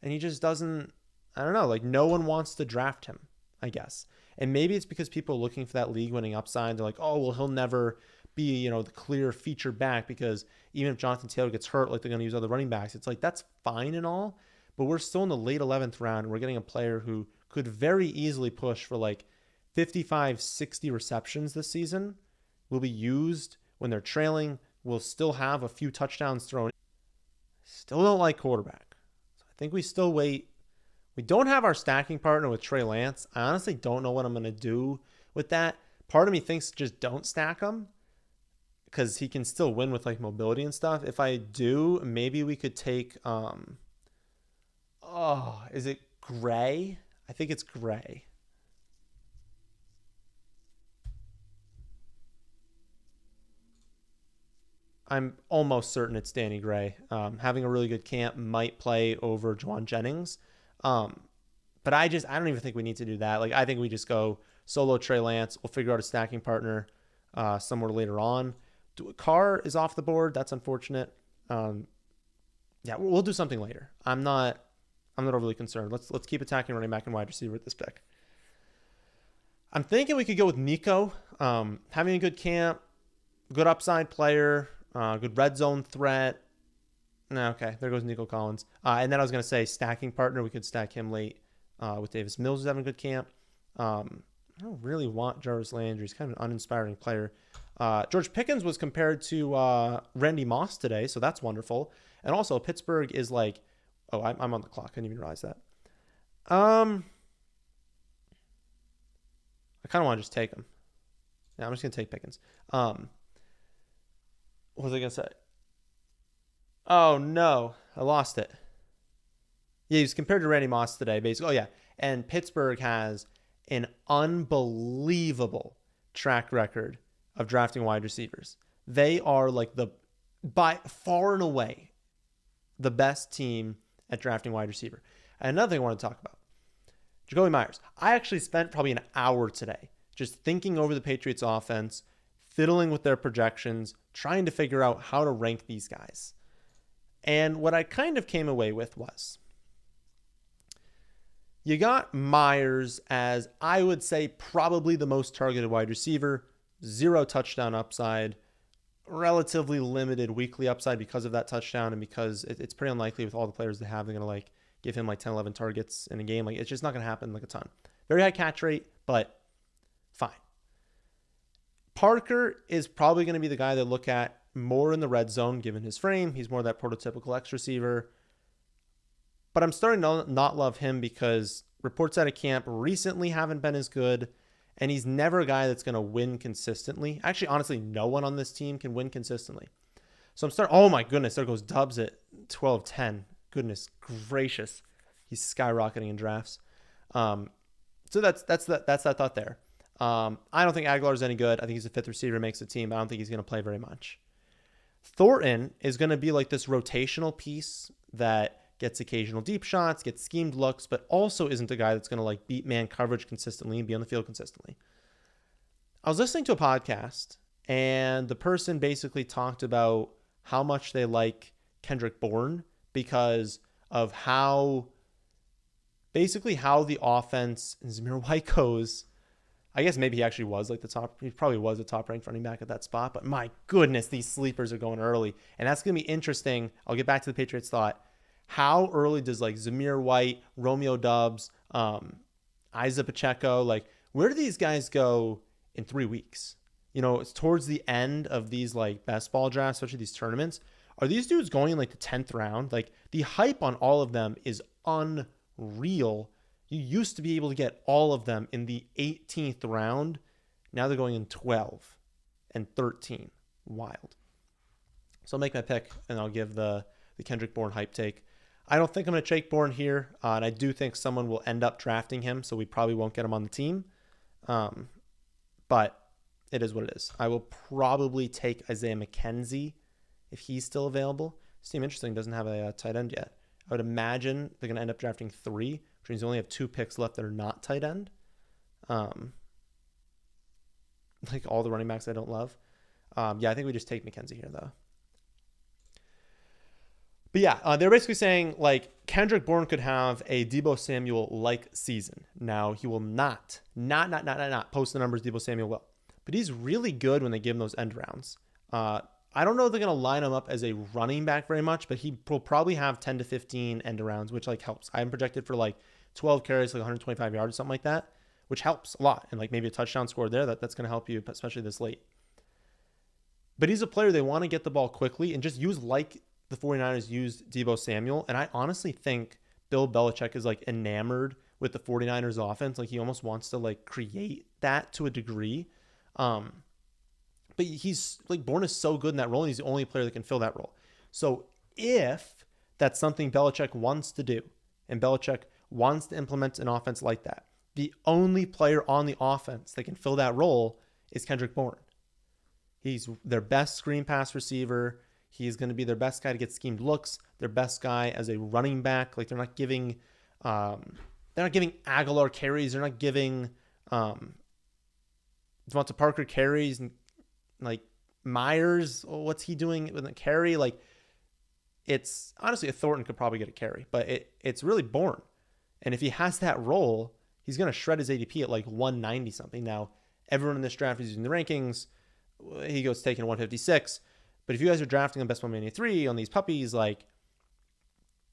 And he just doesn't, I don't know, like no one wants to draft him, I guess. And maybe it's because people are looking for that league winning upside. They're like, oh, well, he'll never be, the clear feature back, because even if Jonathan Taylor gets hurt, like they're going to use other running backs. It's like, that's fine and all, but we're still in the late 11th round. And we're getting a player who could very easily push for like 55, 60 receptions this season. Will be used when they're trailing. Will still have a few touchdowns thrown. Still don't like quarterback. So I think we still wait. We don't have our stacking partner with Trey Lance. I honestly don't know what I'm going to do with that. Part of me thinks just don't stack him, because he can still win with like mobility and stuff. If I do, maybe we could take, is it Gray? I think it's Gray. I'm almost certain it's Danny Gray. Having a really good camp, might play over Juwan Jennings. But I don't even think we need to do that. Like, I think we just go solo Trey Lance. We'll figure out a stacking partner somewhere later on. Carr is off the board. That's unfortunate. We'll do something later. I'm not overly concerned. Let's keep attacking running back and wide receiver at this pick. I'm thinking we could go with Nico. Having a good camp, good upside player, good red zone threat. No, okay, there goes Nico Collins. And then I was going to say stacking partner. We could stack him late with Davis Mills, who's having a good camp. I don't really want Jarvis Landry. He's kind of an uninspiring player. George Pickens was compared to Randy Moss today, so that's wonderful. And also, Pittsburgh is like, I'm on the clock. I didn't even realize that. I kind of want to just take him. Yeah, I'm just going to take Pickens. What was I going to say? Oh, no. I lost it. Yeah, he was compared to Randy Moss today, basically. Oh, yeah. And Pittsburgh has an unbelievable track record of drafting wide receivers. They are like by far and away the best team at drafting wide receiver. And another thing I want to talk about, Jacoby Myers. I actually spent probably an hour today just thinking over the Patriots offense, fiddling with their projections, trying to figure out how to rank these guys. And what I kind of came away with was, you got Myers as, I would say, probably the most targeted wide receiver. zero touchdown upside, relatively limited weekly upside because of that touchdown, and because it's pretty unlikely with all the players they have, they're going to like give him like 10, 11 targets in a game. Like, it's just not going to happen like a ton. Very high catch rate, but fine. Parker is probably going to be the guy that look at more in the red zone, given his frame. He's more that prototypical X receiver. But I'm starting to not love him because reports out of camp recently haven't been as good, and he's never a guy that's going to win consistently. Actually, honestly, no one on this team can win consistently. So I'm starting, oh my goodness, there goes Dubs at 12-10. Goodness gracious. He's skyrocketing in drafts. So that's that thought there. I don't think Aguilar is any good. I think he's a fifth receiver, makes the team. I don't think he's going to play very much. Thornton is going to be like this rotational piece that gets occasional deep shots, gets schemed looks, but also isn't a guy that's going to like beat man coverage consistently and be on the field consistently. I was listening to a podcast, and the person basically talked about how much they like Kendrick Bourne because of how the offense and Zamir White goes. I guess maybe he actually was like he probably was the top ranked running back at that spot, but my goodness, these sleepers are going early. And that's going to be interesting. I'll get back to the Patriots thought. How early does like Zamir White, Romeo Doubs, Isa Pacheco, like where do these guys go in 3 weeks? You know, it's towards the end of these like best ball drafts, especially these tournaments. Are these dudes going in like the 10th round? Like the hype on all of them is unreal. You used to be able to get all of them in the 18th round. Now they're going in 12 and 13. Wild. So I'll make my pick, and I'll give the Kendrick Bourne hype take. I don't think I'm going to take Bourne here, and I do think someone will end up drafting him, so we probably won't get him on the team. But it is what it is. I will probably take Isaiah McKenzie if he's still available. This team, interesting, doesn't have a tight end yet. I would imagine they're going to end up drafting 3, which means they only have 2 picks left that are not tight end. Like all the running backs I don't love. Yeah, I think we just take McKenzie here, though. But yeah, they're basically saying like Kendrick Bourne could have a Deebo Samuel-like season. Now, he will not post the numbers Deebo Samuel will. But he's really good when they give him those end rounds. I don't know if they're going to line him up as a running back very much, but he will probably have 10 to 15 end rounds, which like helps. I'm projected for like 12 carries, like 125 yards, something like that, which helps a lot. And like maybe a touchdown score there, that's going to help you, especially this late. But he's a player they want to get the ball quickly and just use like the 49ers used Deebo Samuel. And I honestly think Bill Belichick is like enamored with the 49ers offense. Like he almost wants to like create that to a degree. But he's like Bourne is so good in that role, and he's the only player that can fill that role. So if that's something Belichick wants to do, and Belichick wants to implement an offense like that, the only player on the offense that can fill that role is Kendrick Bourne. He's their best screen pass receiver. He's going to be their best guy to get schemed looks, their best guy as a running back. Like they're not giving Aguilar carries. They're not giving Devonta Parker carries, and like Myers, what's he doing with a carry? Like it's honestly a Thornton could probably get a carry, but it's really Bourne. And if he has that role, he's going to shred his ADP at like 190 something. Now, everyone in this draft is using the rankings. He goes taken 156. But if you guys are drafting on Best Ball Mania 3 on these puppies, like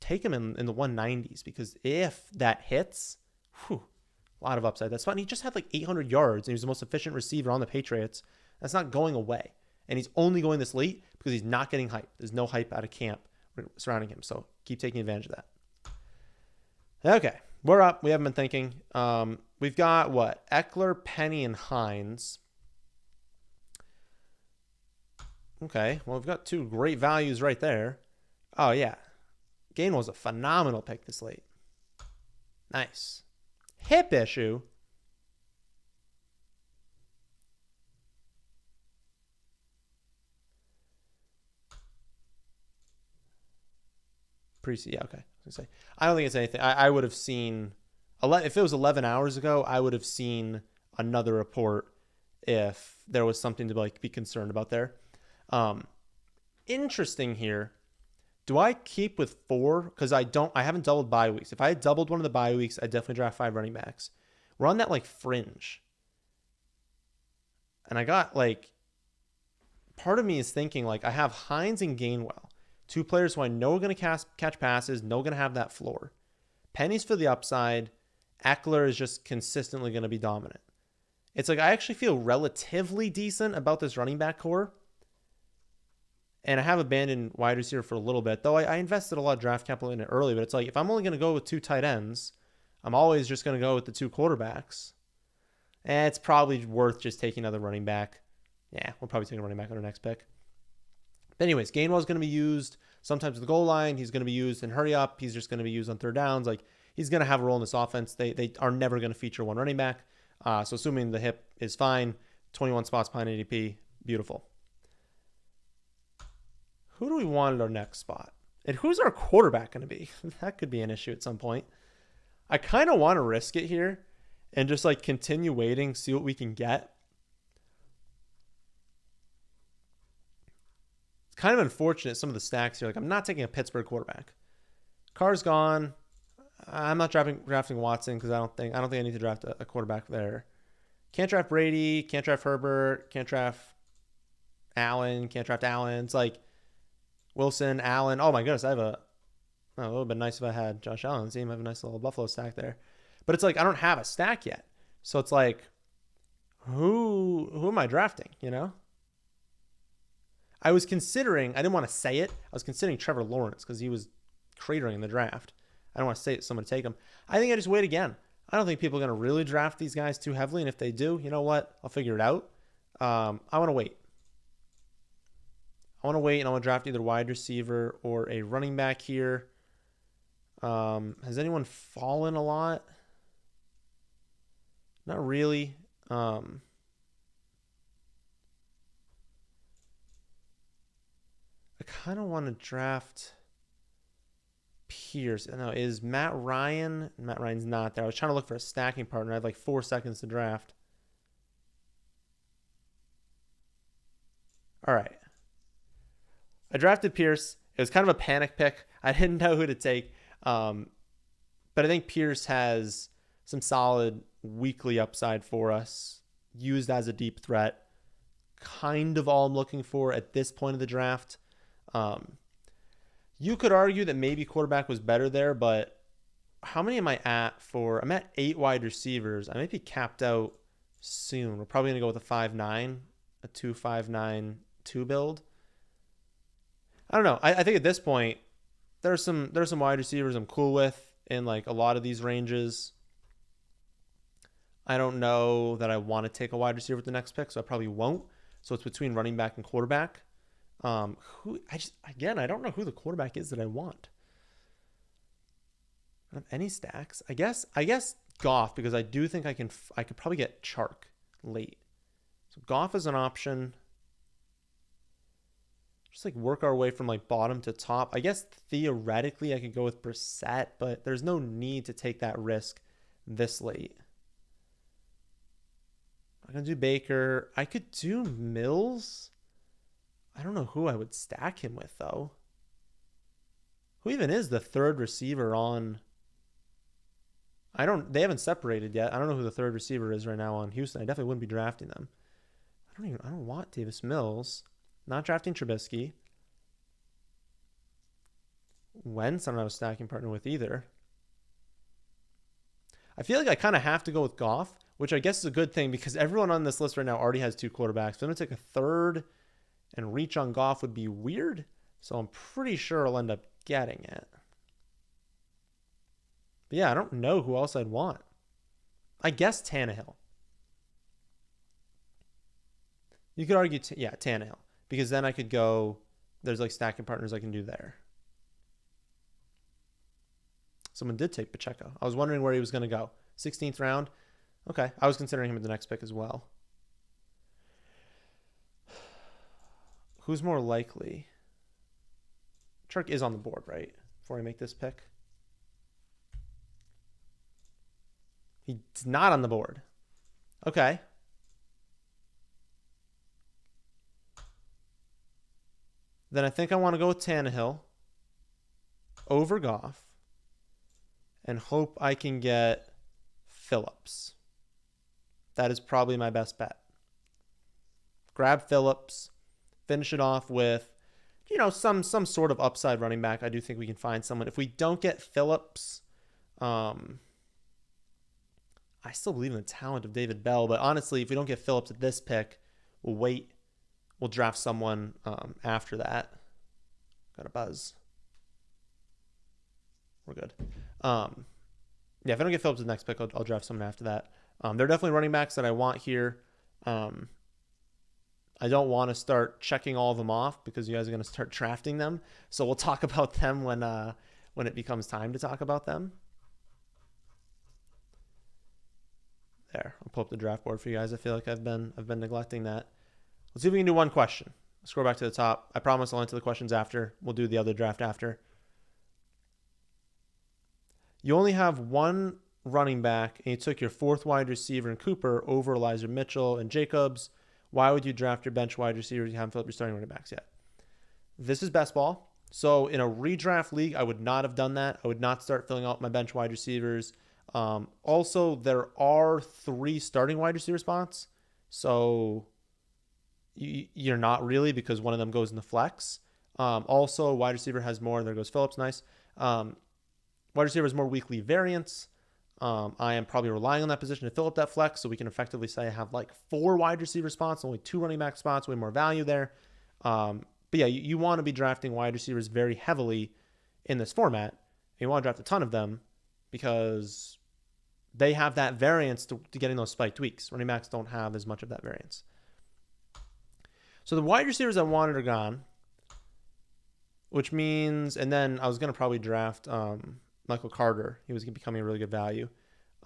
take him in the 190s, because if that hits, a lot of upside. That's fine. He just had like 800 yards and he was the most efficient receiver on the Patriots. That's not going away. And he's only going this late because he's not getting hype. There's no hype out of camp surrounding him. So keep taking advantage of that. Okay, we're up. We haven't been thinking. We've got what? Ekeler, Penny, and Hines. Okay, well, we've got 2 great values right there. Oh, yeah. Gain was a phenomenal pick this late. Nice. Hip issue. Yeah, okay. I don't think it's anything. I would have seen, if it was 11 hours ago, I would have seen another report if there was something to like be concerned about there. Interesting here. Do I keep with 4? Because I haven't doubled bye weeks. If I had doubled one of the bye weeks, I'd definitely draft 5 running backs. We're on that like fringe. And I got like, part of me is thinking like I have Hines and Gainwell, two players who I know are going to catch passes, know going to have that floor. Pennies for the upside. Ekeler is just consistently going to be dominant. It's like I actually feel relatively decent about this running back core. And I have abandoned wide receiver for a little bit, though I invested a lot of draft capital in it early. But it's like if I'm only going to go with two tight ends, I'm always just going to go with the two quarterbacks. And it's probably worth just taking another running back. Yeah, we'll probably take a running back on our next pick. But anyways, Gainwell's going to be used sometimes at the goal line. He's going to be used in hurry up. He's just going to be used on third downs. Like he's going to have a role in this offense. They are never going to feature one running back. So assuming the hip is fine, 21 spots behind ADP, beautiful. Who do we want at our next spot? And who's our quarterback going to be? That could be an issue at some point. I kind of want to risk it here and just like continue waiting, see what we can get. It's kind of unfortunate, some of the stacks here. Like I'm not taking a Pittsburgh quarterback. Carr's gone. I'm not drafting Watson because I don't think I need to draft a quarterback there. Can't draft Brady. Can't draft Herbert. Can't draft Allen. Can't draft Allen. It's like Wilson, Allen. Oh my goodness, it would have been nice if I had Josh Allen on the team. I have a nice little Buffalo stack there. But it's like I don't have a stack yet. So it's like, who am I drafting, you know? I was considering, I didn't want to say it, I was considering Trevor Lawrence because he was cratering in the draft. I don't want to say it, someone to take him. I think I just wait again. I don't think people are going to really draft these guys too heavily. And if they do, you know what? I'll figure it out. I want to wait. I want to wait, and I want to draft either wide receiver or a running back here. Has anyone fallen a lot? Not really. I kind of want to draft Pierce. No, is Matt Ryan? Matt Ryan's not there. I was trying to look for a stacking partner. I had like 4 seconds to draft. All right. I drafted Pierce. It was kind of a panic pick. I didn't know who to take. But I think Pierce has some solid weekly upside for us, used as a deep threat. Kind of all I'm looking for at this point of the draft. You could argue that maybe quarterback was better there, but how many am I at for? I'm at 8 wide receivers. I might be capped out soon. We're probably going to go with a 5'9", a 2.59 2 build. I don't know. I think at this point, there's some wide receivers I'm cool with in like a lot of these ranges. I don't know that I want to take a wide receiver with the next pick, so I probably won't. So it's between running back and quarterback. I don't know who the quarterback is that I want. I don't have any stacks. I guess Goff, because I do think I could probably get Chark late. So Goff is an option. Just like work our way from like bottom to top. I guess theoretically I could go with Brissett, but there's no need to take that risk this late. I'm going to do Baker. I could do Mills. I don't know who I would stack him with, though. Who even is the third receiver on... They haven't separated yet. I don't know who the third receiver is right now on Houston. I definitely wouldn't be drafting them. I don't want Davis Mills. Not drafting Trubisky. Wentz, I don't have a stacking partner with either. I feel like I kind of have to go with Goff, which I guess is a good thing because everyone on this list right now already has 2 quarterbacks. So I'm going to take a third and reach on Goff would be weird. So I'm pretty sure I'll end up getting it. But yeah, I don't know who else I'd want. I guess Tannehill. You could argue, Tannehill. Because then I could go, there's like stacking partners I can do there. Someone did take Pacheco. I was wondering where he was going to go. 16th round. Okay. I was considering him at the next pick as well. Who's more likely? Chark is on the board, right? Before I make this pick. He's not on the board. Okay. Then I think I want to go with Tannehill over Goff and hope I can get Phillips. That is probably my best bet. grab Phillips, finish it off with, some sort of upside running back. I do think we can find someone. If we don't get Phillips, I still believe in the talent of David Bell, but honestly, if we don't get Phillips at this pick, we'll wait. We'll draft someone after that. Got a buzz. We're good. Yeah, if I don't get Phillips at the next pick, I'll draft someone after that. They're definitely running backs that I want here. I don't want to start checking all of them off because you guys are going to start drafting them. So we'll talk about them when it becomes time to talk about them. There, I'll pull up the draft board for you guys. I feel like I've been neglecting that. Let's see if we can do one question. Scroll back to the top. I promise I'll answer the questions after. We'll do the other draft after. You only have one running back, and you took your fourth wide receiver in Cooper over Elijah Mitchell and Jacobs. Why would you draft your bench wide receivers? You haven't filled up your starting running backs yet. This is best ball. So in a redraft league, I would not have done that. I would not start filling out my bench wide receivers. Also, there are 3 starting wide receiver spots. So you're not really, because one of them goes in the flex. Also, wide receiver has more. There goes Phillips. Nice. Wide receiver has more weekly variance. I am probably relying on that position to fill up that flex, so we can effectively say I have like 4 wide receiver spots, only 2 running back spots, way more value there. But yeah, you want to be drafting wide receivers very heavily in this format. You want to draft a ton of them because they have that variance to getting those spiked weeks. Running backs don't have as much of that variance. So the wide receivers I wanted are gone, which means, and then I was going to probably draft Michael Carter. He was becoming a really good value.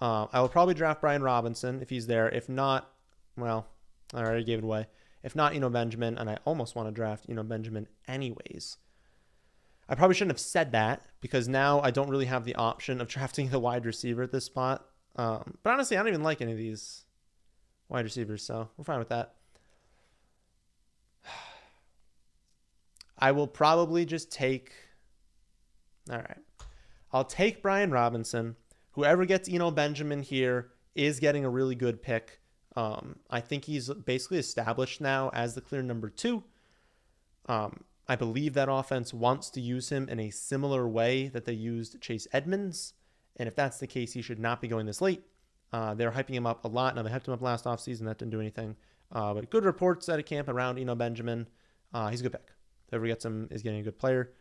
I will probably draft Brian Robinson if he's there. If not, well, I already gave it away. If not, Benjamin, and I almost want to draft Benjamin anyways. I probably shouldn't have said that because now I don't really have the option of drafting the wide receiver at this spot. But honestly, I don't even like any of these wide receivers, so we're fine with that. I will probably just take... All right. I'll take Brian Robinson. Whoever gets Benjamin here is getting a really good pick. I think he's basically established now as the clear number 2. I believe that offense wants to use him in a similar way that they used Chase Edmonds. And if that's the case, he should not be going this late. They're hyping him up a lot. Now, they hyped him up last offseason. That didn't do anything. But good reports at a camp around Benjamin. He's a good pick. Whoever gets him is getting a good player.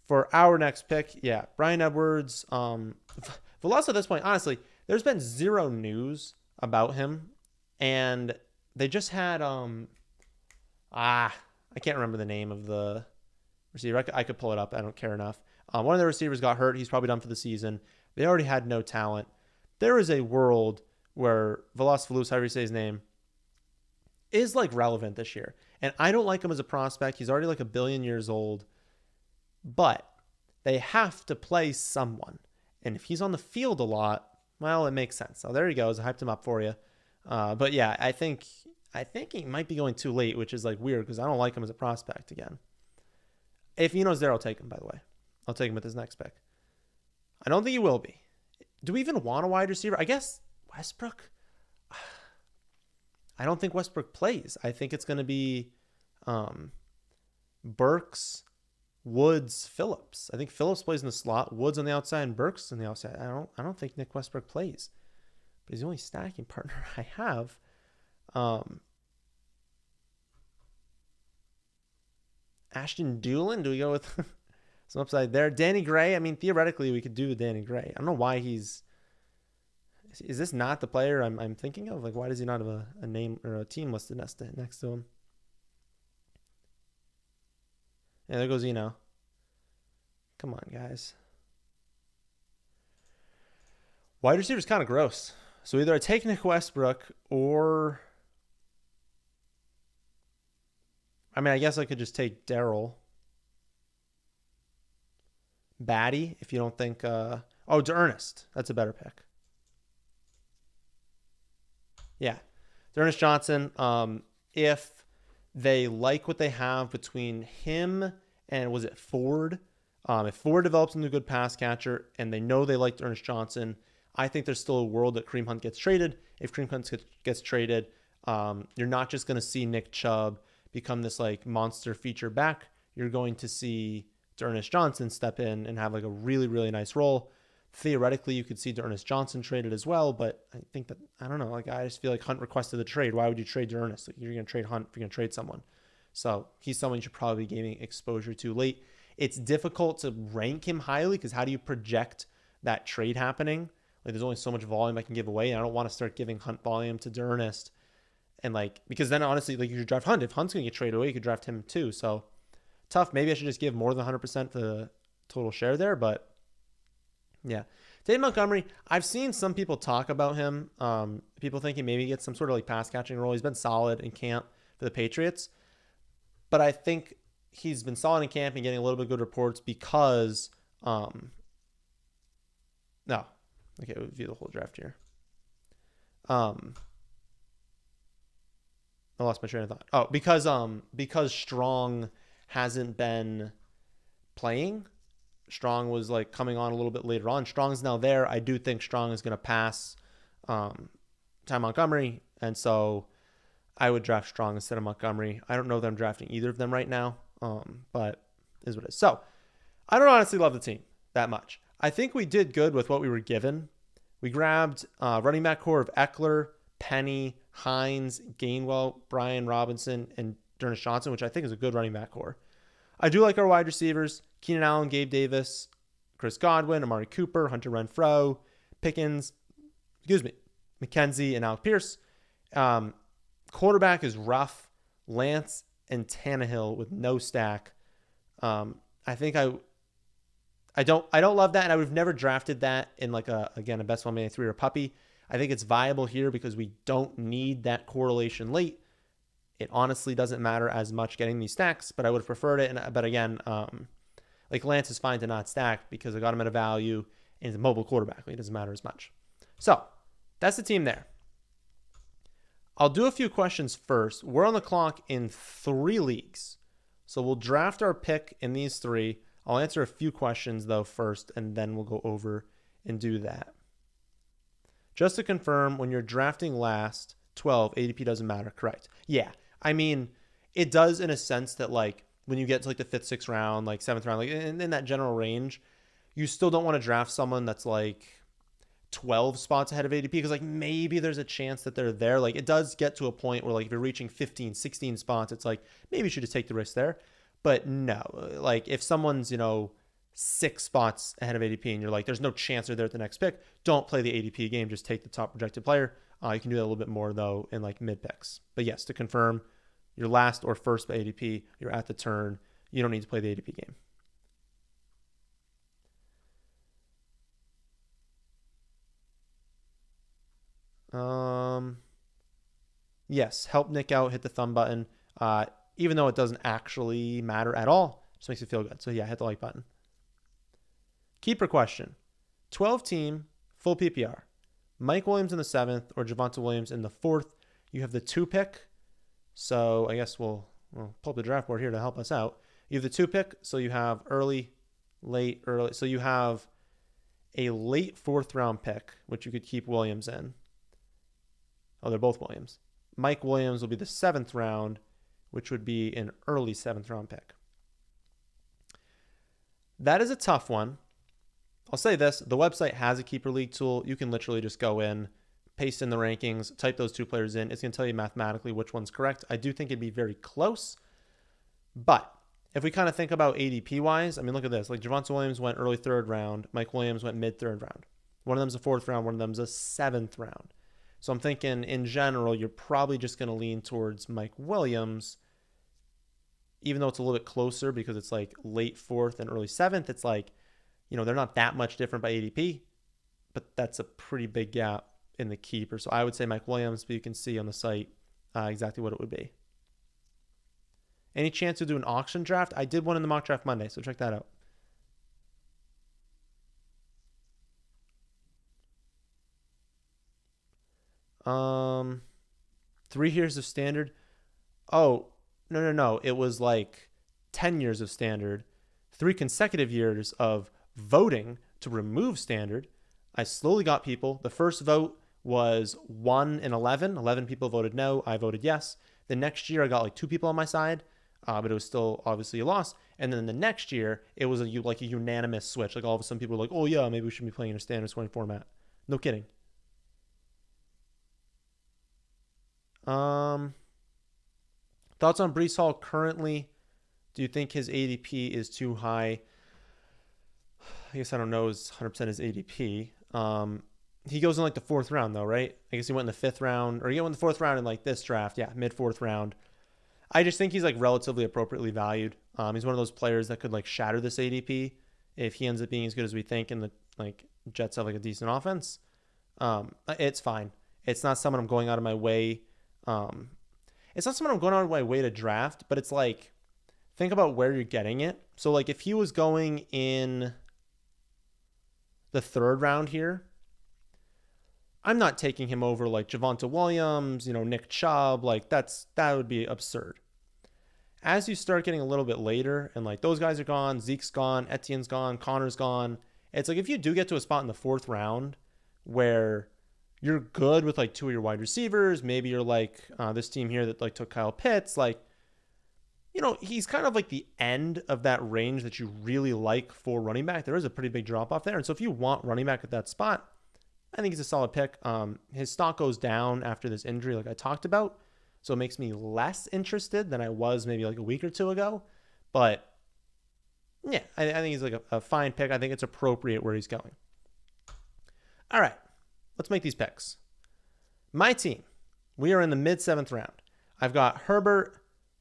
For our next pick, yeah, Bryan Edwards. Veloso at this point, honestly, there's been 0 news about him. And they just had, I can't remember the name of the receiver. I could pull it up. I don't care enough. One of the receivers got hurt. He's probably done for the season. They already had no talent. There is a world where Veloso, however you say his name, is like relevant this year. And I don't like him as a prospect. He's already like 1 billion years old. But they have to play someone. And if he's on the field a lot, well, it makes sense. So there he goes. I hyped him up for you. But yeah, I think he might be going too late, which is like weird because I don't like him as a prospect again. If Eno's there, I'll take him, by the way. I'll take him with his next pick. I don't think he will be. Do we even want a wide receiver? I guess Westbrook. I don't think Westbrook plays. I think it's going to be Berks, Woods, Phillips. I think Phillips plays in the slot, Woods on the outside, and Berks on the outside. I don't think Nick Westbrook plays. But he's the only stacking partner I have. Ashton Doolin, do we go with some upside there? Danny Gray, I mean, theoretically, we could do Danny Gray. I don't know why he's... Is this not the player I'm thinking of? Like, why does he not have a name or a team listed next to him? Yeah, there goes Eno. Come on, guys. Wide receiver's kind of gross. So either I take Nick Westbrook or... I mean, I guess I could just take Darryl. Batty, if you don't think... D'Ernest. That's a better pick. Yeah. D'Ernest Johnson. If they like what they have between him and, was it Ford? If Ford develops into a good pass catcher and they know they like D'Ernest Johnson, I think there's still a world that Kareem Hunt gets traded. If Kareem Hunt gets traded, You're not just going to see Nick Chubb become this like monster feature back. You're going to see D'Ernest Johnson step in and have like a really, really nice role. Theoretically, you could see D'Ernest Johnson traded as well, but I think that, I don't know, like I just feel like Hunt requested the trade. Why would you trade D'Ernest? Like, you're going to trade Hunt if you're going to trade someone. So he's someone you should probably be gaining exposure to late. It's difficult to rank him highly because how do you project that trade happening? Like there's only so much volume I can give away, and I don't want to start giving Hunt volume to D'Ernest. And like, because then honestly, like you should draft Hunt. If Hunt's going to get traded away, you could draft him too. So tough. Maybe I should just give more than 100% for the total share there, but yeah. David Montgomery, I've seen some people talk about him. People think he maybe gets some sort of like pass catching role. He's been solid in camp for the Patriots, but I think he's been solid in camp and getting a little bit good reports because, no, okay, we'll view the whole draft here. I lost my train of thought. Oh, because Strong hasn't been playing. Strong was like coming on a little bit later on. Strong's now there. I do think Strong is going to pass Ty Montgomery, and so I would draft Strong instead of Montgomery. I don't know that I'm drafting either of them right now, but it is what it is. So I don't honestly love the team that much. I think we did good with what we were given. We grabbed running back core of Ekeler, Penny, Hines, Gainwell, Brian Robinson, and D'Ernest Johnson, which I think is a good running back core. I do like our wide receivers: Keenan Allen, Gabe Davis, Chris Godwin, Amari Cooper, Hunter Renfro, Pickens, McKenzie, and Alec Pierce. Quarterback is rough. Lance and Tannehill with no stack. I think I don't love that, and I would have never drafted that in like a best ball 3 or a puppy. I think it's viable here because we don't need that correlation late. It honestly doesn't matter as much getting these stacks, but I would have preferred it. But again, like Lance is fine to not stack because I got him at a value and he's a mobile quarterback. It doesn't matter as much. So that's the team there. I'll do a few questions first. We're on the clock in 3 leagues. So we'll draft our pick in these 3. I'll answer a few questions though first, and then we'll go over and do that. Just to confirm, when you're drafting last 12, ADP doesn't matter, correct? Yeah. I mean, it does in a sense that like when you get to like the 5th, 6th round, like 7th round, like in that general range, you still don't want to draft someone that's like 12 spots ahead of ADP because like maybe there's a chance that they're there. Like it does get to a point where like if you're reaching 15, 16 spots, it's like maybe you should just take the risk there. But no, like if someone's, 6 spots ahead of ADP and you're like, there's no chance they're there at the next pick, don't play the ADP game. Just take the top projected player. You can do that a little bit more though in like mid picks. But yes, to confirm, you're last or first by ADP, you're at the turn. You don't need to play the ADP game. Yes, help Nick out, hit the thumb button. Even though it doesn't actually matter at all, just makes it feel good. So yeah, hit the like button. Keeper question: 12 team, full PPR. Mike Williams in the 7th or Javonte Williams in the 4th. You have the 2 pick. So I guess we'll pull up the draft board here to help us out. You have the 2 pick. So you have early. So you have a late 4th round pick, which you could keep Williams in. Oh, they're both Williams. Mike Williams will be the 7th round, which would be an early 7th round pick. That is a tough one. I'll say this, the website has a keeper league tool. You can literally just go in, paste in the rankings, type those 2 players in. It's going to tell you mathematically which one's correct. I do think it'd be very close. But if we kind of think about ADP wise, I mean, look at this. Like Javonte Williams went early 3rd round. Mike Williams went mid 3rd round. One of them's a 4th round. One of them's a 7th round. So I'm thinking in general, you're probably just going to lean towards Mike Williams, even though it's a little bit closer because it's like late 4th and early 7th. It's like, they're not that much different by ADP, but that's a pretty big gap in the keeper. So I would say Mike Williams, but you can see on the site exactly what it would be. Any chance to do an auction draft? I did one in the mock draft Monday, so check that out. 3 years of standard. Oh, no. It was like 10 years of standard, 3 consecutive years of voting to remove standard. I slowly got people. The first vote was 1 in 11. 11 people voted no. I voted yes. The next year, I got like 2 people on my side, but it was still obviously a loss. And then the next year, it was a unanimous switch. Like all of a sudden, people were like, "Oh yeah, maybe we should be playing in a standard scoring format." No kidding. Thoughts on Breece Hall currently? Do you think his ADP is too high? I guess I don't know 100% his ADP. He goes in like the 4th round though, right? I guess he went in the 5th round, or he went in the 4th round in like this draft. Yeah, mid 4th round. I just think he's like relatively appropriately valued. He's one of those players that could like shatter this ADP if he ends up being as good as we think, and the like Jets have like a decent offense. It's fine. It's not someone I'm going out of my way. It's not someone I'm going out of my way to draft, but it's like, think about where you're getting it. So like if he was going in the 3rd round here, I'm not taking him over like Javonte Williams, Nick Chubb. Like that would be absurd. As you start getting a little bit later and like those guys are gone, Zeke's gone, Etienne's gone, Connor's gone. It's like if you do get to a spot in the 4th round where you're good with like 2 of your wide receivers, maybe you're like this team here that like took Kyle Pitts, like, he's kind of like the end of that range that you really like for running back. There is a pretty big drop off there. And so if you want running back at that spot, I think he's a solid pick. His stock goes down after this injury, like I talked about. So it makes me less interested than I was maybe like a week or 2 ago. But yeah, I think he's like a fine pick. I think it's appropriate where he's going. All right, let's make these picks. My team, we are in the mid 7th round. I've got Herbert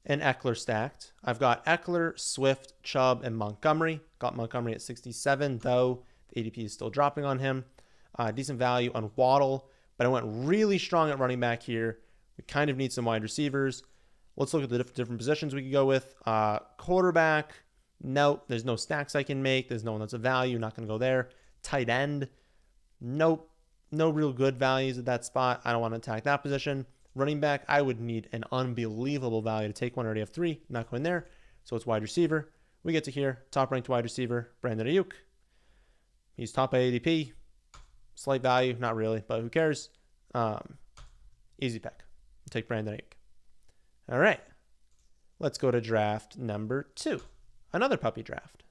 and Ekeler stacked. I've got Ekeler, Swift, Chubb, and Montgomery. Got Montgomery at 67, though the ADP is still dropping on him. Decent value on Waddle, but I went really strong at running back here. We kind of need some wide receivers. Let's look at the different positions we could go with. Quarterback, nope. There's no stacks I can make. There's no one that's a value. Not going to go there. Tight end, nope. No real good values at that spot. I don't want to attack that position. Running back, I would need an unbelievable value to take one. I already have 3. Not going there. So it's wide receiver. We get to here. Top-ranked wide receiver, Brandon Ayuk. He's top by ADP. Slight value, not really, but who cares? Easy pick. Take Brandon Ayuk. All right. Let's go to draft number 2. Another puppy draft.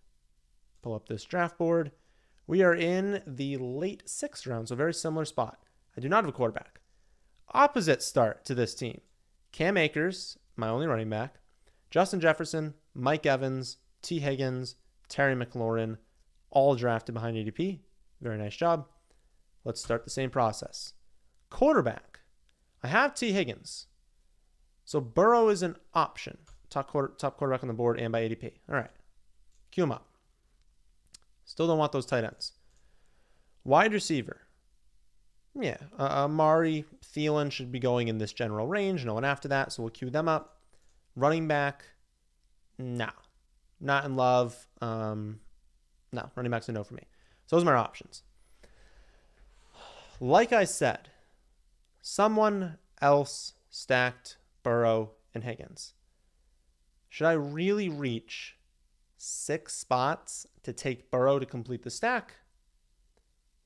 Pull up this draft board. We are in the late 6th round, so very similar spot. I do not have a quarterback. Opposite start to this team. Cam Akers, my only running back. Justin Jefferson, Mike Evans, T. Higgins, Terry McLaurin, all drafted behind ADP. Very nice job. Let's start the same process. Quarterback. I have T. Higgins. So Burrow is an option. Top quarterback on the board and by ADP. All right. Cue him up. Still don't want those tight ends. Wide receiver. Yeah. Amari, Thielen should be going in this general range. No one after that, so we'll cue them up. Running back. No. Not in love. No. Running back's a no for me. So those are my options. Like I said, someone else stacked Burrow and Higgins. Should I really reach 6 spots to take Burrow to complete the stack?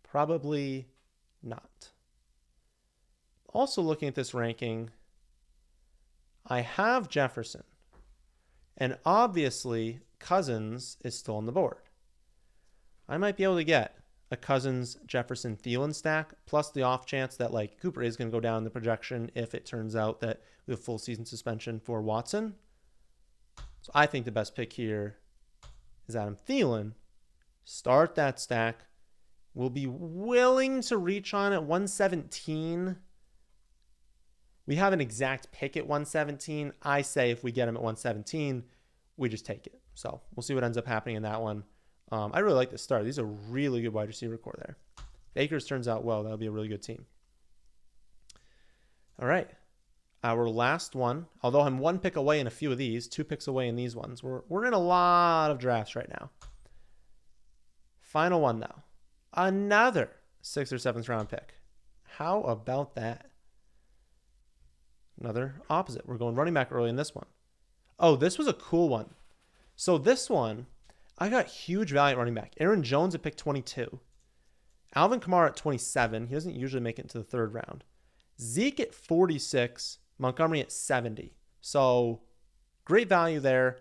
Probably not. Also looking at this ranking, I have Jefferson. And obviously, Cousins is still on the board. I might be able to get a Cousins, Jefferson, Thielen stack, plus the off chance that like Cooper is going to go down in the projection if it turns out that we have full season suspension for Watson. So I think the best pick here is Adam Thielen. Start that stack. We'll be willing to reach on at 117. We have an exact pick at 117. I say if we get him at 117, we just take it. So we'll see what ends up happening in that one. I really like this start. These are really good wide receiver core there. If Akers turns out well, that'll be a really good team. All right. Our last one, although I'm 1 pick away in a few of these, 2 picks away in these ones. We're in a lot of drafts right now. Final one, though. Another 6th or 7th round pick. How about that? Another opposite. We're going running back early in this one. Oh, this was a cool one. So this one, I got huge value at running back. Aaron Jones at pick 22. Alvin Kamara at 27. He doesn't usually make it into the third round. Zeke at 46. Montgomery at 70. So great value there.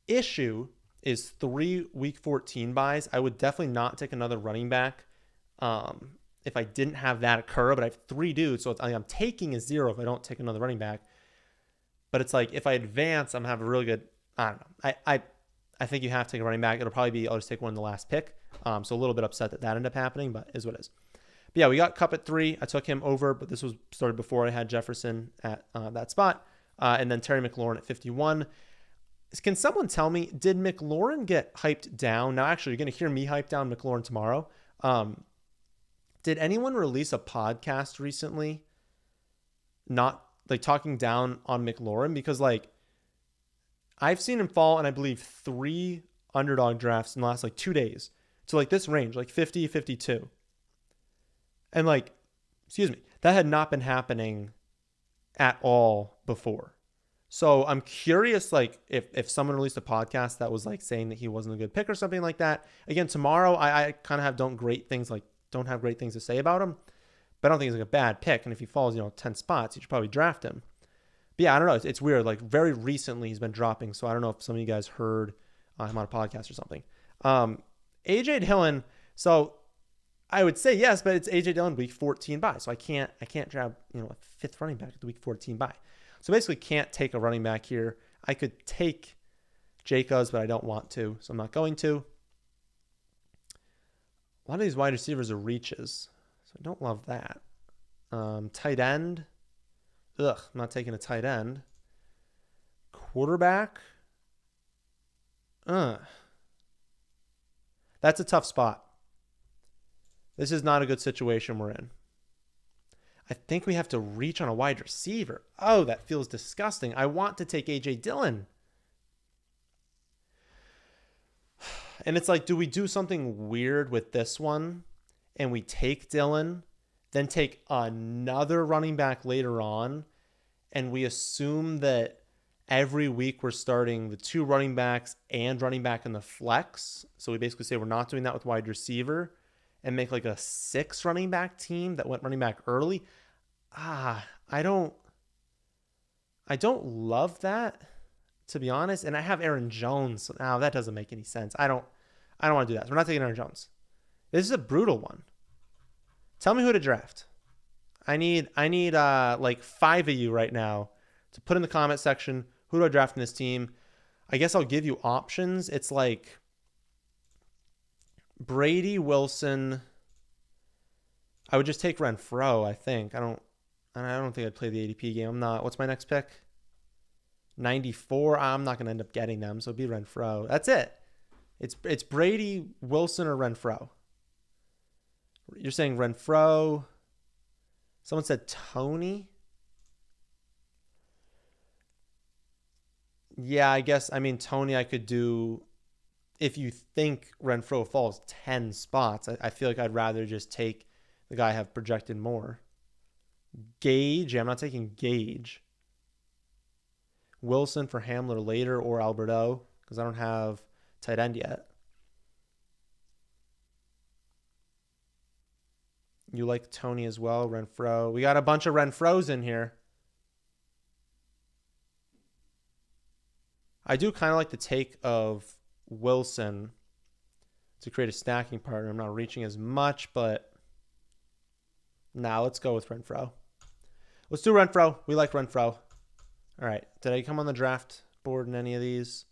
Issue is 3 week 14 buys. I would definitely not take another running back if I didn't have that occur, but I have 3 dudes. So I'm taking a 0 if I don't take another running back. But it's like if I advance, I'm going to have a really good, I don't know. I think you have to take a running back. It'll probably be, I'll just take one in the last pick. So a little bit upset that ended up happening, but is what it is. But yeah, we got Kupp at 3. I took him over, but this was started before I had Jefferson at that spot. And then Terry McLaurin at 51. Can someone tell me, did McLaurin get hyped down? Now, actually, you're going to hear me hype down McLaurin tomorrow. Did anyone release a podcast recently not like talking down on McLaurin? Because like I've seen him fall in, I believe, 3 underdog drafts in the last like 2 days to like this range, like 50, 52. And like, excuse me, that had not been happening at all before. So I'm curious, like if someone released a podcast that was like saying that he wasn't a good pick or something like that. Again, tomorrow I kind of don't have great things to say about him, but I don't think he's like a bad pick. And if he falls, 10 spots, you should probably draft him. But yeah, I don't know. It's weird. Like very recently he's been dropping. So I don't know if some of you guys heard him on a podcast or something. AJ Dillon. So I would say yes, but it's AJ Dillon week 14 bye. So I can't grab, a 5th running back at the week 14 bye. So basically can't take a running back here. I could take Jacobs, but I don't want to. So I'm not going to. A lot of these wide receivers are reaches. So I don't love that. Tight end. I'm not taking a tight end. Quarterback. That's a tough spot. This is not a good situation we're in. I think we have to reach on a wide receiver. Oh, that feels disgusting. I want to take A.J. Dillon. And it's like, do we do something weird with this one and we take Dillon, then take another running back later on, and we assume that every week we're starting the 2 running backs and running back in the flex? So we basically say we're not doing that with wide receiver and make like a 6 running back team that went running back early. I don't love that, to be honest. And I have Aaron Jones. So now that doesn't make any sense. I don't want to do that. So we're not taking Aaron Jones. This is a brutal one. Tell me who to draft. I need like 5 of you right now to put in the comment section, who do I draft in this team? I guess I'll give you options. It's like Brady, Wilson. I would just take Renfro, I think. I don't think I'd play the ADP game. I'm not. What's my next pick? 94. I'm not going to end up getting them, so it'd be Renfro. That's it. It's Brady, Wilson, or Renfro. You're saying Renfro. Someone said Tony. Yeah, I guess. I mean, Tony I could do if you think Renfro falls 10 spots. I feel like I'd rather just take the guy I have projected more. Gage. I'm not taking Gage. Wilson for Hamler later or Alberto because I don't have tight end yet. You like Tony as well, Renfro. We got a bunch of Renfros in here. I do kind of like the take of Wilson to create a stacking partner. I'm not reaching as much, but now let's go with Renfro. Let's do Renfro. We like Renfro. All right. Did I come on the draft board in any of these?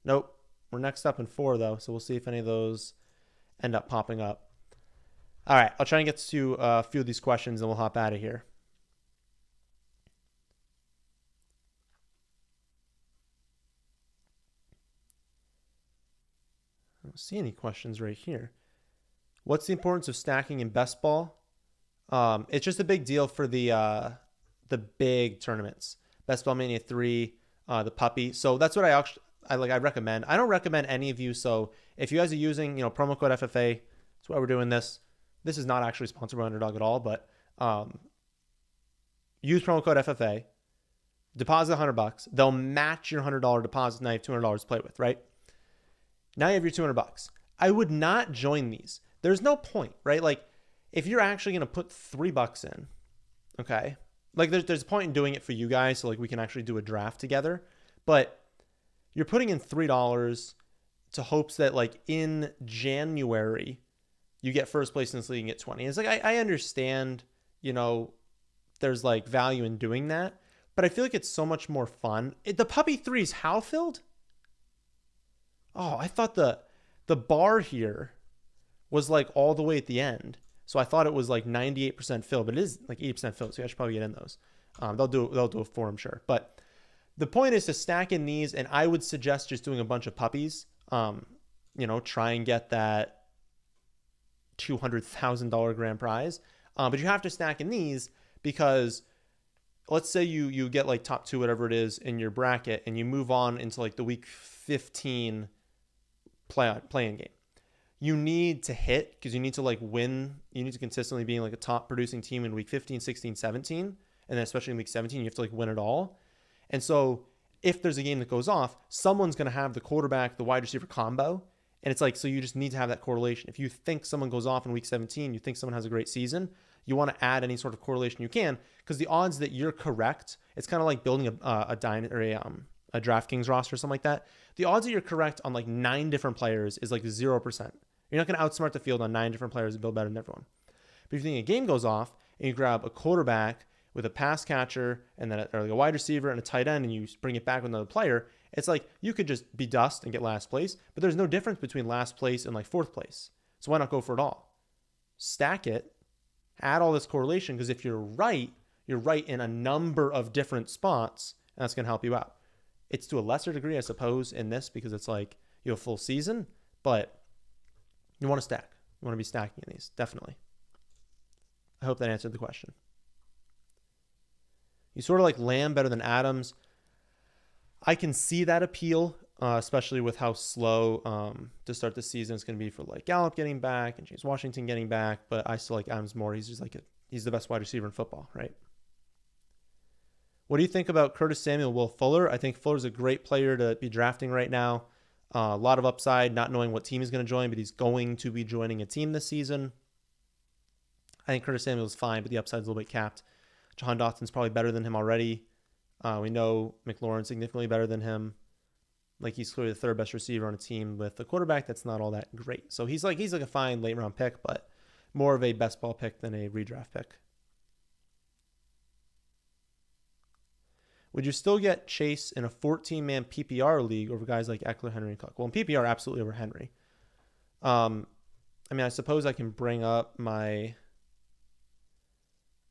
Nope. We're next up in 4, though, so we'll see if any of those end up popping up. All right. I'll try and get to a few of these questions, and we'll hop out of here. I don't see any questions right here. What's the importance of stacking in best ball? It's just a big deal for the big tournaments. Best Ball Mania 3, the puppy. So that's what I recommend. I don't recommend any of you. So if you guys are using, promo code FFA, that's why we're doing this. This is not actually sponsored by Underdog at all, but use promo code FFA. Deposit $100. They'll match your $100 deposit. Now you have $200 to play with, right? Now you have your $200. I would not join these. there's no point, right? Like, if you're actually going to put $3 in, okay, like there's a point in doing it for you guys, so like we can actually do a draft together. But you're putting in $3 to hopes that like in January you get first place in this league and get 20. It's like I understand, there's like value in doing that, but I feel like it's so much more fun. The puppy 3 is how filled? Oh, I thought the bar here was like all the way at the end. So I thought it was like 98% filled, but it is like 80% filled. So I should probably get in those. They'll do a 4, I'm sure. But the point is to stack in these, and I would suggest just doing a bunch of puppies. Try and get that $200,000 grand prize. But you have to stack in these because let's say you get like top 2, whatever it is in your bracket, and you move on into like the week 15 play-in game. You need to hit because you need to like win. You need to consistently be like a top producing team in week 15, 16, 17. And then especially in week 17, you have to like win it all. And so if there's a game that goes off, someone's going to have the quarterback, the wide receiver combo. And it's like, so you just need to have that correlation. If you think someone goes off in week 17, you think someone has a great season, you want to add any sort of correlation you can, because the odds that you're correct, it's kind of like building a DraftKings roster or something like that. The odds that you're correct on like 9 different players is like 0%. You're not going to outsmart the field on 9 different players and build better than everyone. But if you think a game goes off and you grab a quarterback with a pass catcher and then like a wide receiver and a tight end and you bring it back with another player, it's like you could just be dust and get last place, but there's no difference between last place and like 4th place. So why not go for it all? Stack it, add all this correlation, because if you're right in a number of different spots, and that's going to help you out. It's to a lesser degree, I suppose, in this because it's like you have full season, but you want to stack. You want to be stacking in these, definitely. I hope that answered the question. You sort of like Lamb better than Adams. I can see that appeal, especially with how slow to start the season it's going to be for like Gallup getting back and James Washington getting back. But I still like Adams more. He's just he's the best wide receiver in football, right? What do you think about Curtis Samuel, Will Fuller? I think Fuller's a great player to be drafting right now. A lot of upside, not knowing what team he's going to join, but he's going to be joining a team this season. I think Curtis Samuel is fine, but the upside's a little bit capped. Jahan Dotson's probably better than him already. We know McLaurin's significantly better than him. Like he's clearly the 3rd best receiver on a team with a quarterback that's not all that great. So he's like a fine late round pick, but more of a best ball pick than a redraft pick. Would you still get Chase in a 14-man PPR league over guys like Ekeler, Henry, and Cook? Well, in PPR, absolutely over Henry. I suppose I can bring up my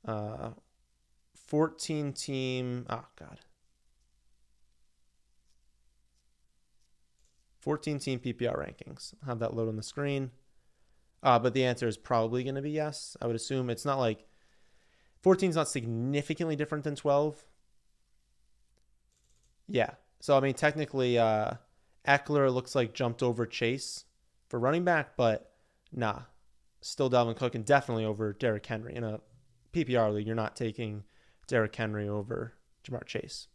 14-team. Oh, God. 14-team PPR rankings. I'll have that load on the screen. But the answer is probably going to be yes. I would assume it's not like 14 is not significantly different than 12. Yeah. So, technically, Ekeler looks like jumped over Chase for running back, but nah. Still Dalvin Cook and definitely over Derrick Henry. In a PPR league, you're not taking Derrick Henry over Jamar Chase.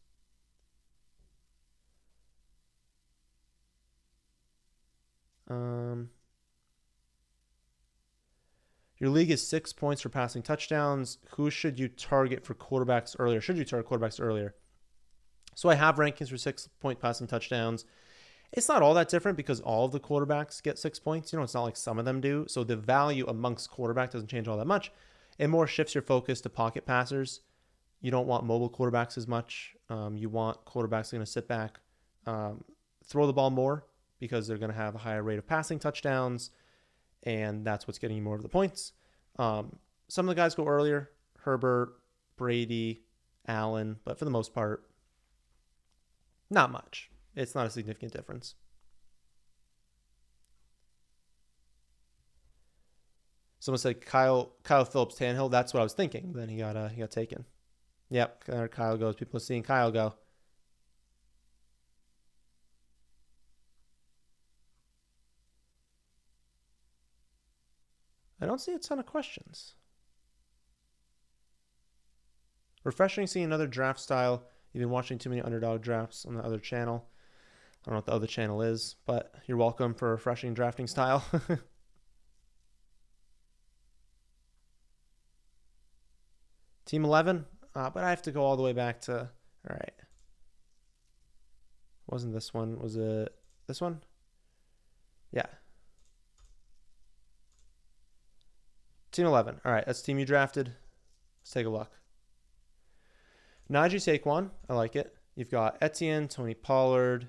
Your league is 6 points for passing touchdowns. Who should you target for quarterbacks earlier? Should you target quarterbacks earlier? So I have rankings for 6-point passing touchdowns. It's not all that different because all of the quarterbacks get 6 points. It's not like some of them do. So the value amongst quarterback doesn't change all that much. It more shifts your focus to pocket passers. You don't want mobile quarterbacks as much. You want quarterbacks that are going to sit back, throw the ball more because they're going to have a higher rate of passing touchdowns, and that's what's getting you more of the points. Some of the guys go earlier, Herbert, Brady, Allen, but for the most part, not much. It's not a significant difference. Someone said Kyle Phillips, Tannehill. That's what I was thinking. Then he got taken. Yep, there Kyle goes. People are seeing Kyle go. I don't see a ton of questions. Refreshing seeing another draft style. You've been watching too many Underdog drafts on the other channel. I don't know what the other channel is, but you're welcome for a refreshing drafting style. Team 11, but I have to go all the way back to, all right. Wasn't this one? Was it this one? Yeah. Team 11. All right, that's the team you drafted. Let's take a look. Najee Saquon, I like it. You've got Etienne, Tony Pollard,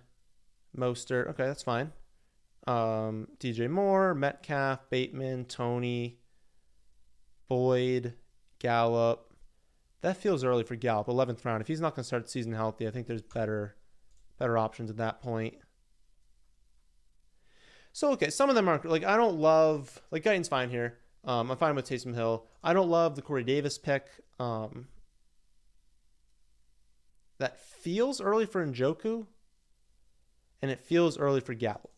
Mostert. Okay, that's fine. DJ Moore, Metcalf, Bateman, Tony, Boyd, Gallup. That feels early for Gallup, 11th round. If he's not going to start the season healthy, I think there's better options at that point. So, okay, some of them aren't, like, I don't love, like, Guyton's fine here. I'm fine with Taysom Hill. I don't love the Corey Davis pick. That feels early for Njoku, and it feels early for Gallup.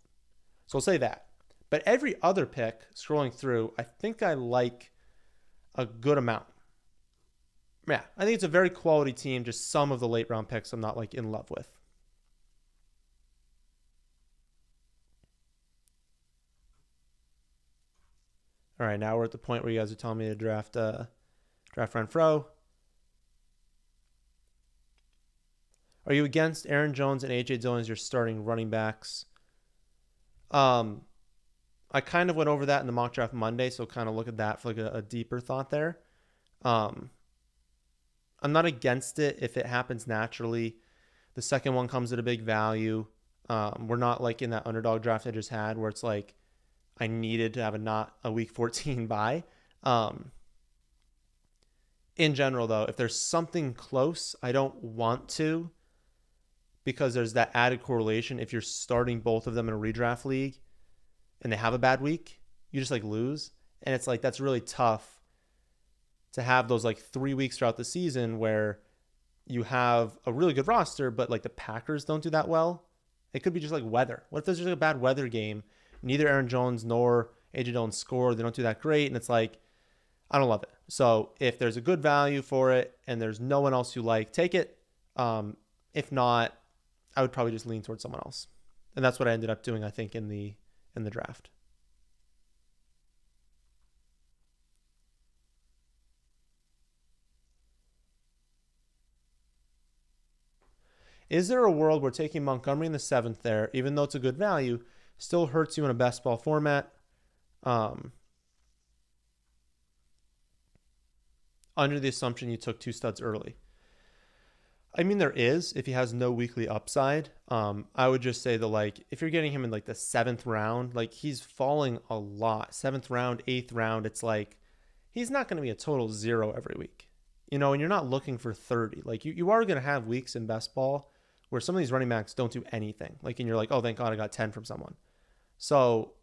So I'll say that. But every other pick, scrolling through, I think I like a good amount. Yeah, I think it's a very quality team. Just some of the late round picks I'm not like in love with. All right, now we're at the point where you guys are telling me to draft Renfro. Are you against Aaron Jones and A.J. Dillon as your starting running backs? I kind of went over that in the mock draft Monday, so kind of look at that for like a deeper thought there. I'm not against it if it happens naturally. The second one comes at a big value. We're not like in that underdog draft I just had where it's like I needed to have a week 14 bye. In general, though, if there's something close, I don't want to because there's that added correlation. If you're starting both of them in a redraft league and they have a bad week, you just like lose. And it's like that's really tough to have those like 3 weeks throughout the season where you have a really good roster, but like the Packers don't do that well. It could be just like weather. What if there's just like a bad weather game? Neither Aaron Jones nor AJ Dillon score. They don't do that great. And it's like, I don't love it. So if there's a good value for it and there's no one else you like, take it. If not, I would probably just lean towards someone else. And that's what I ended up doing, I think, in the draft. Is there a world where taking Montgomery in the 7th there, even though it's a good value, still hurts you in a best ball format? Under the assumption you took 2 studs early. I mean, there is, if he has no weekly upside. I would just say that, like, if you're getting him in, like, the 7th round, like, he's falling a lot. 7th round, 8th round, it's like, he's not going to be a total 0 every week. You know, and you're not looking for 30. Like, you are going to have weeks in best ball where some of these running backs don't do anything. Like, and you're like, oh, thank God I got 10 from someone. So,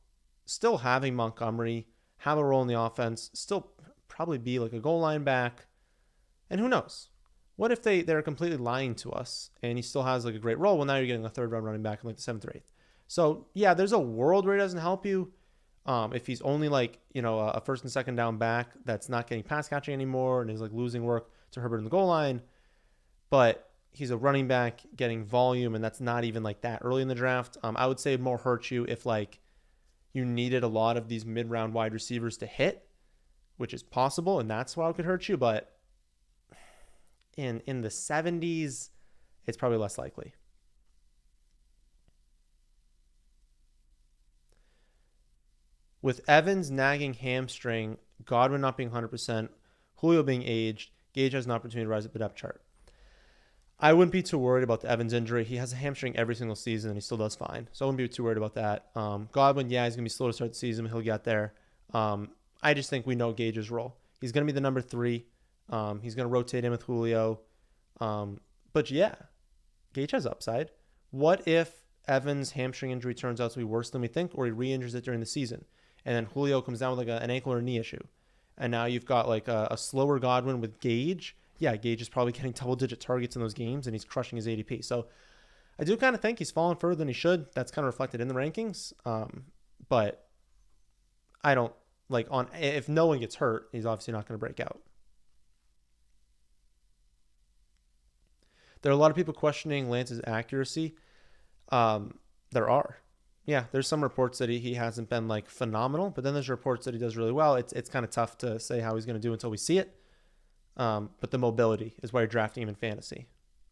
still having Montgomery, have a role in the offense, still probably be like a goal line back. And who knows? What if they're completely lying to us and he still has like a great role? Well, now you're getting a 3rd round running back in like the 7th or 8th. So, yeah, there's a world where he doesn't help you. If he's only like, you know, a 1st and 2nd down back that's not getting pass catching anymore and is like losing work to Herbert in the goal line. But he's a running back getting volume and that's not even like that early in the draft. I would say it more hurts you if like you needed a lot of these mid-round wide receivers to hit, which is possible, and that's why it could hurt you. But in the 70s, it's probably less likely. With Evans nagging hamstring, Godwin not being 100%, Julio being aged, Gage has an opportunity to rise up the depth chart. I wouldn't be too worried about the Evans injury. He has a hamstring every single season, and he still does fine. So I wouldn't be too worried about that. Godwin, yeah, he's going to be slow to start the season, but he'll get there. I just think we know Gage's role. He's going to be the number 3. He's going to rotate in with Julio. But yeah, Gage has upside. What if Evans' hamstring injury turns out to be worse than we think, or he re-injures it during the season, and then Julio comes down with like an ankle or knee issue, and now you've got like a slower Godwin with Gage. Yeah, Gage is probably getting double-digit targets in those games, and he's crushing his ADP. So I do kind of think he's fallen further than he should. That's kind of reflected in the rankings. But I don't like on if no one gets hurt, he's obviously not going to break out. There are a lot of people questioning Lance's accuracy. There are. Yeah, there's some reports that he hasn't been like phenomenal, but then there's reports that he does really well. It's kind of tough to say how he's going to do until we see it. But the mobility is why you're drafting him in fantasy.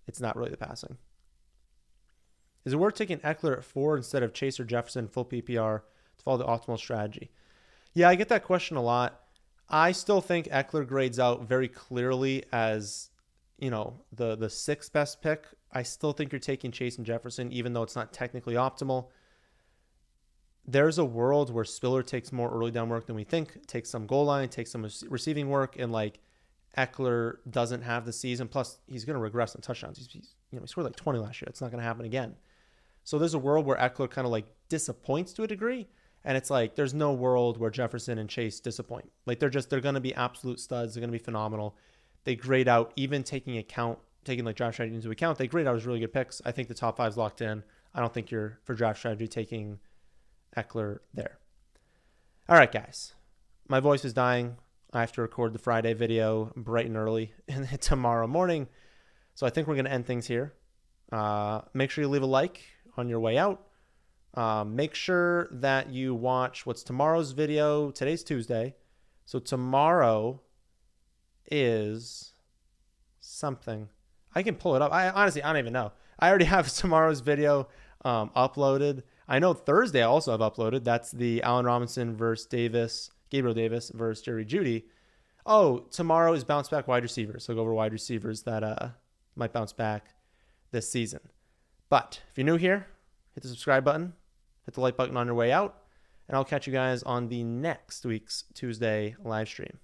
It's not really the passing. Is it worth taking Ekeler at 4 instead of Chase or Jefferson full PPR to follow the optimal strategy? Yeah, I get that question a lot. I still think Ekeler grades out very clearly as, the sixth best pick. I still think you're taking Chase and Jefferson, even though it's not technically optimal. There's a world where Spiller takes more early down work than we think, takes some goal line, takes some receiving work, and Ekeler doesn't have the season. Plus, he's going to regress on touchdowns. He scored 20 last year. It's not going to happen again. So there's a world where Ekeler kind of disappoints to a degree. And it's there's no world where Jefferson and Chase disappoint. They're going to be absolute studs. They're going to be phenomenal. They grade out, even taking draft strategy into account, they grade out as really good picks. I think the top 5's locked in. I don't think you're, for draft strategy, taking Ekeler there. All right, guys. My voice is dying. I have to record the Friday video bright and early tomorrow morning. So I think we're going to end things here. Make sure you leave a like on your way out. Make sure that you watch what's tomorrow's video. Today's Tuesday. So tomorrow is something. I can pull it up. I honestly don't even know. I already have tomorrow's video uploaded. I know Thursday I also have uploaded. That's the Allen Robinson versus Gabriel Davis versus Jerry Jeudy. Oh, tomorrow is bounce back wide receivers. So go over wide receivers that might bounce back this season. But if you're new here, hit the subscribe button, hit the like button on your way out, and I'll catch you guys on the next week's Tuesday live stream.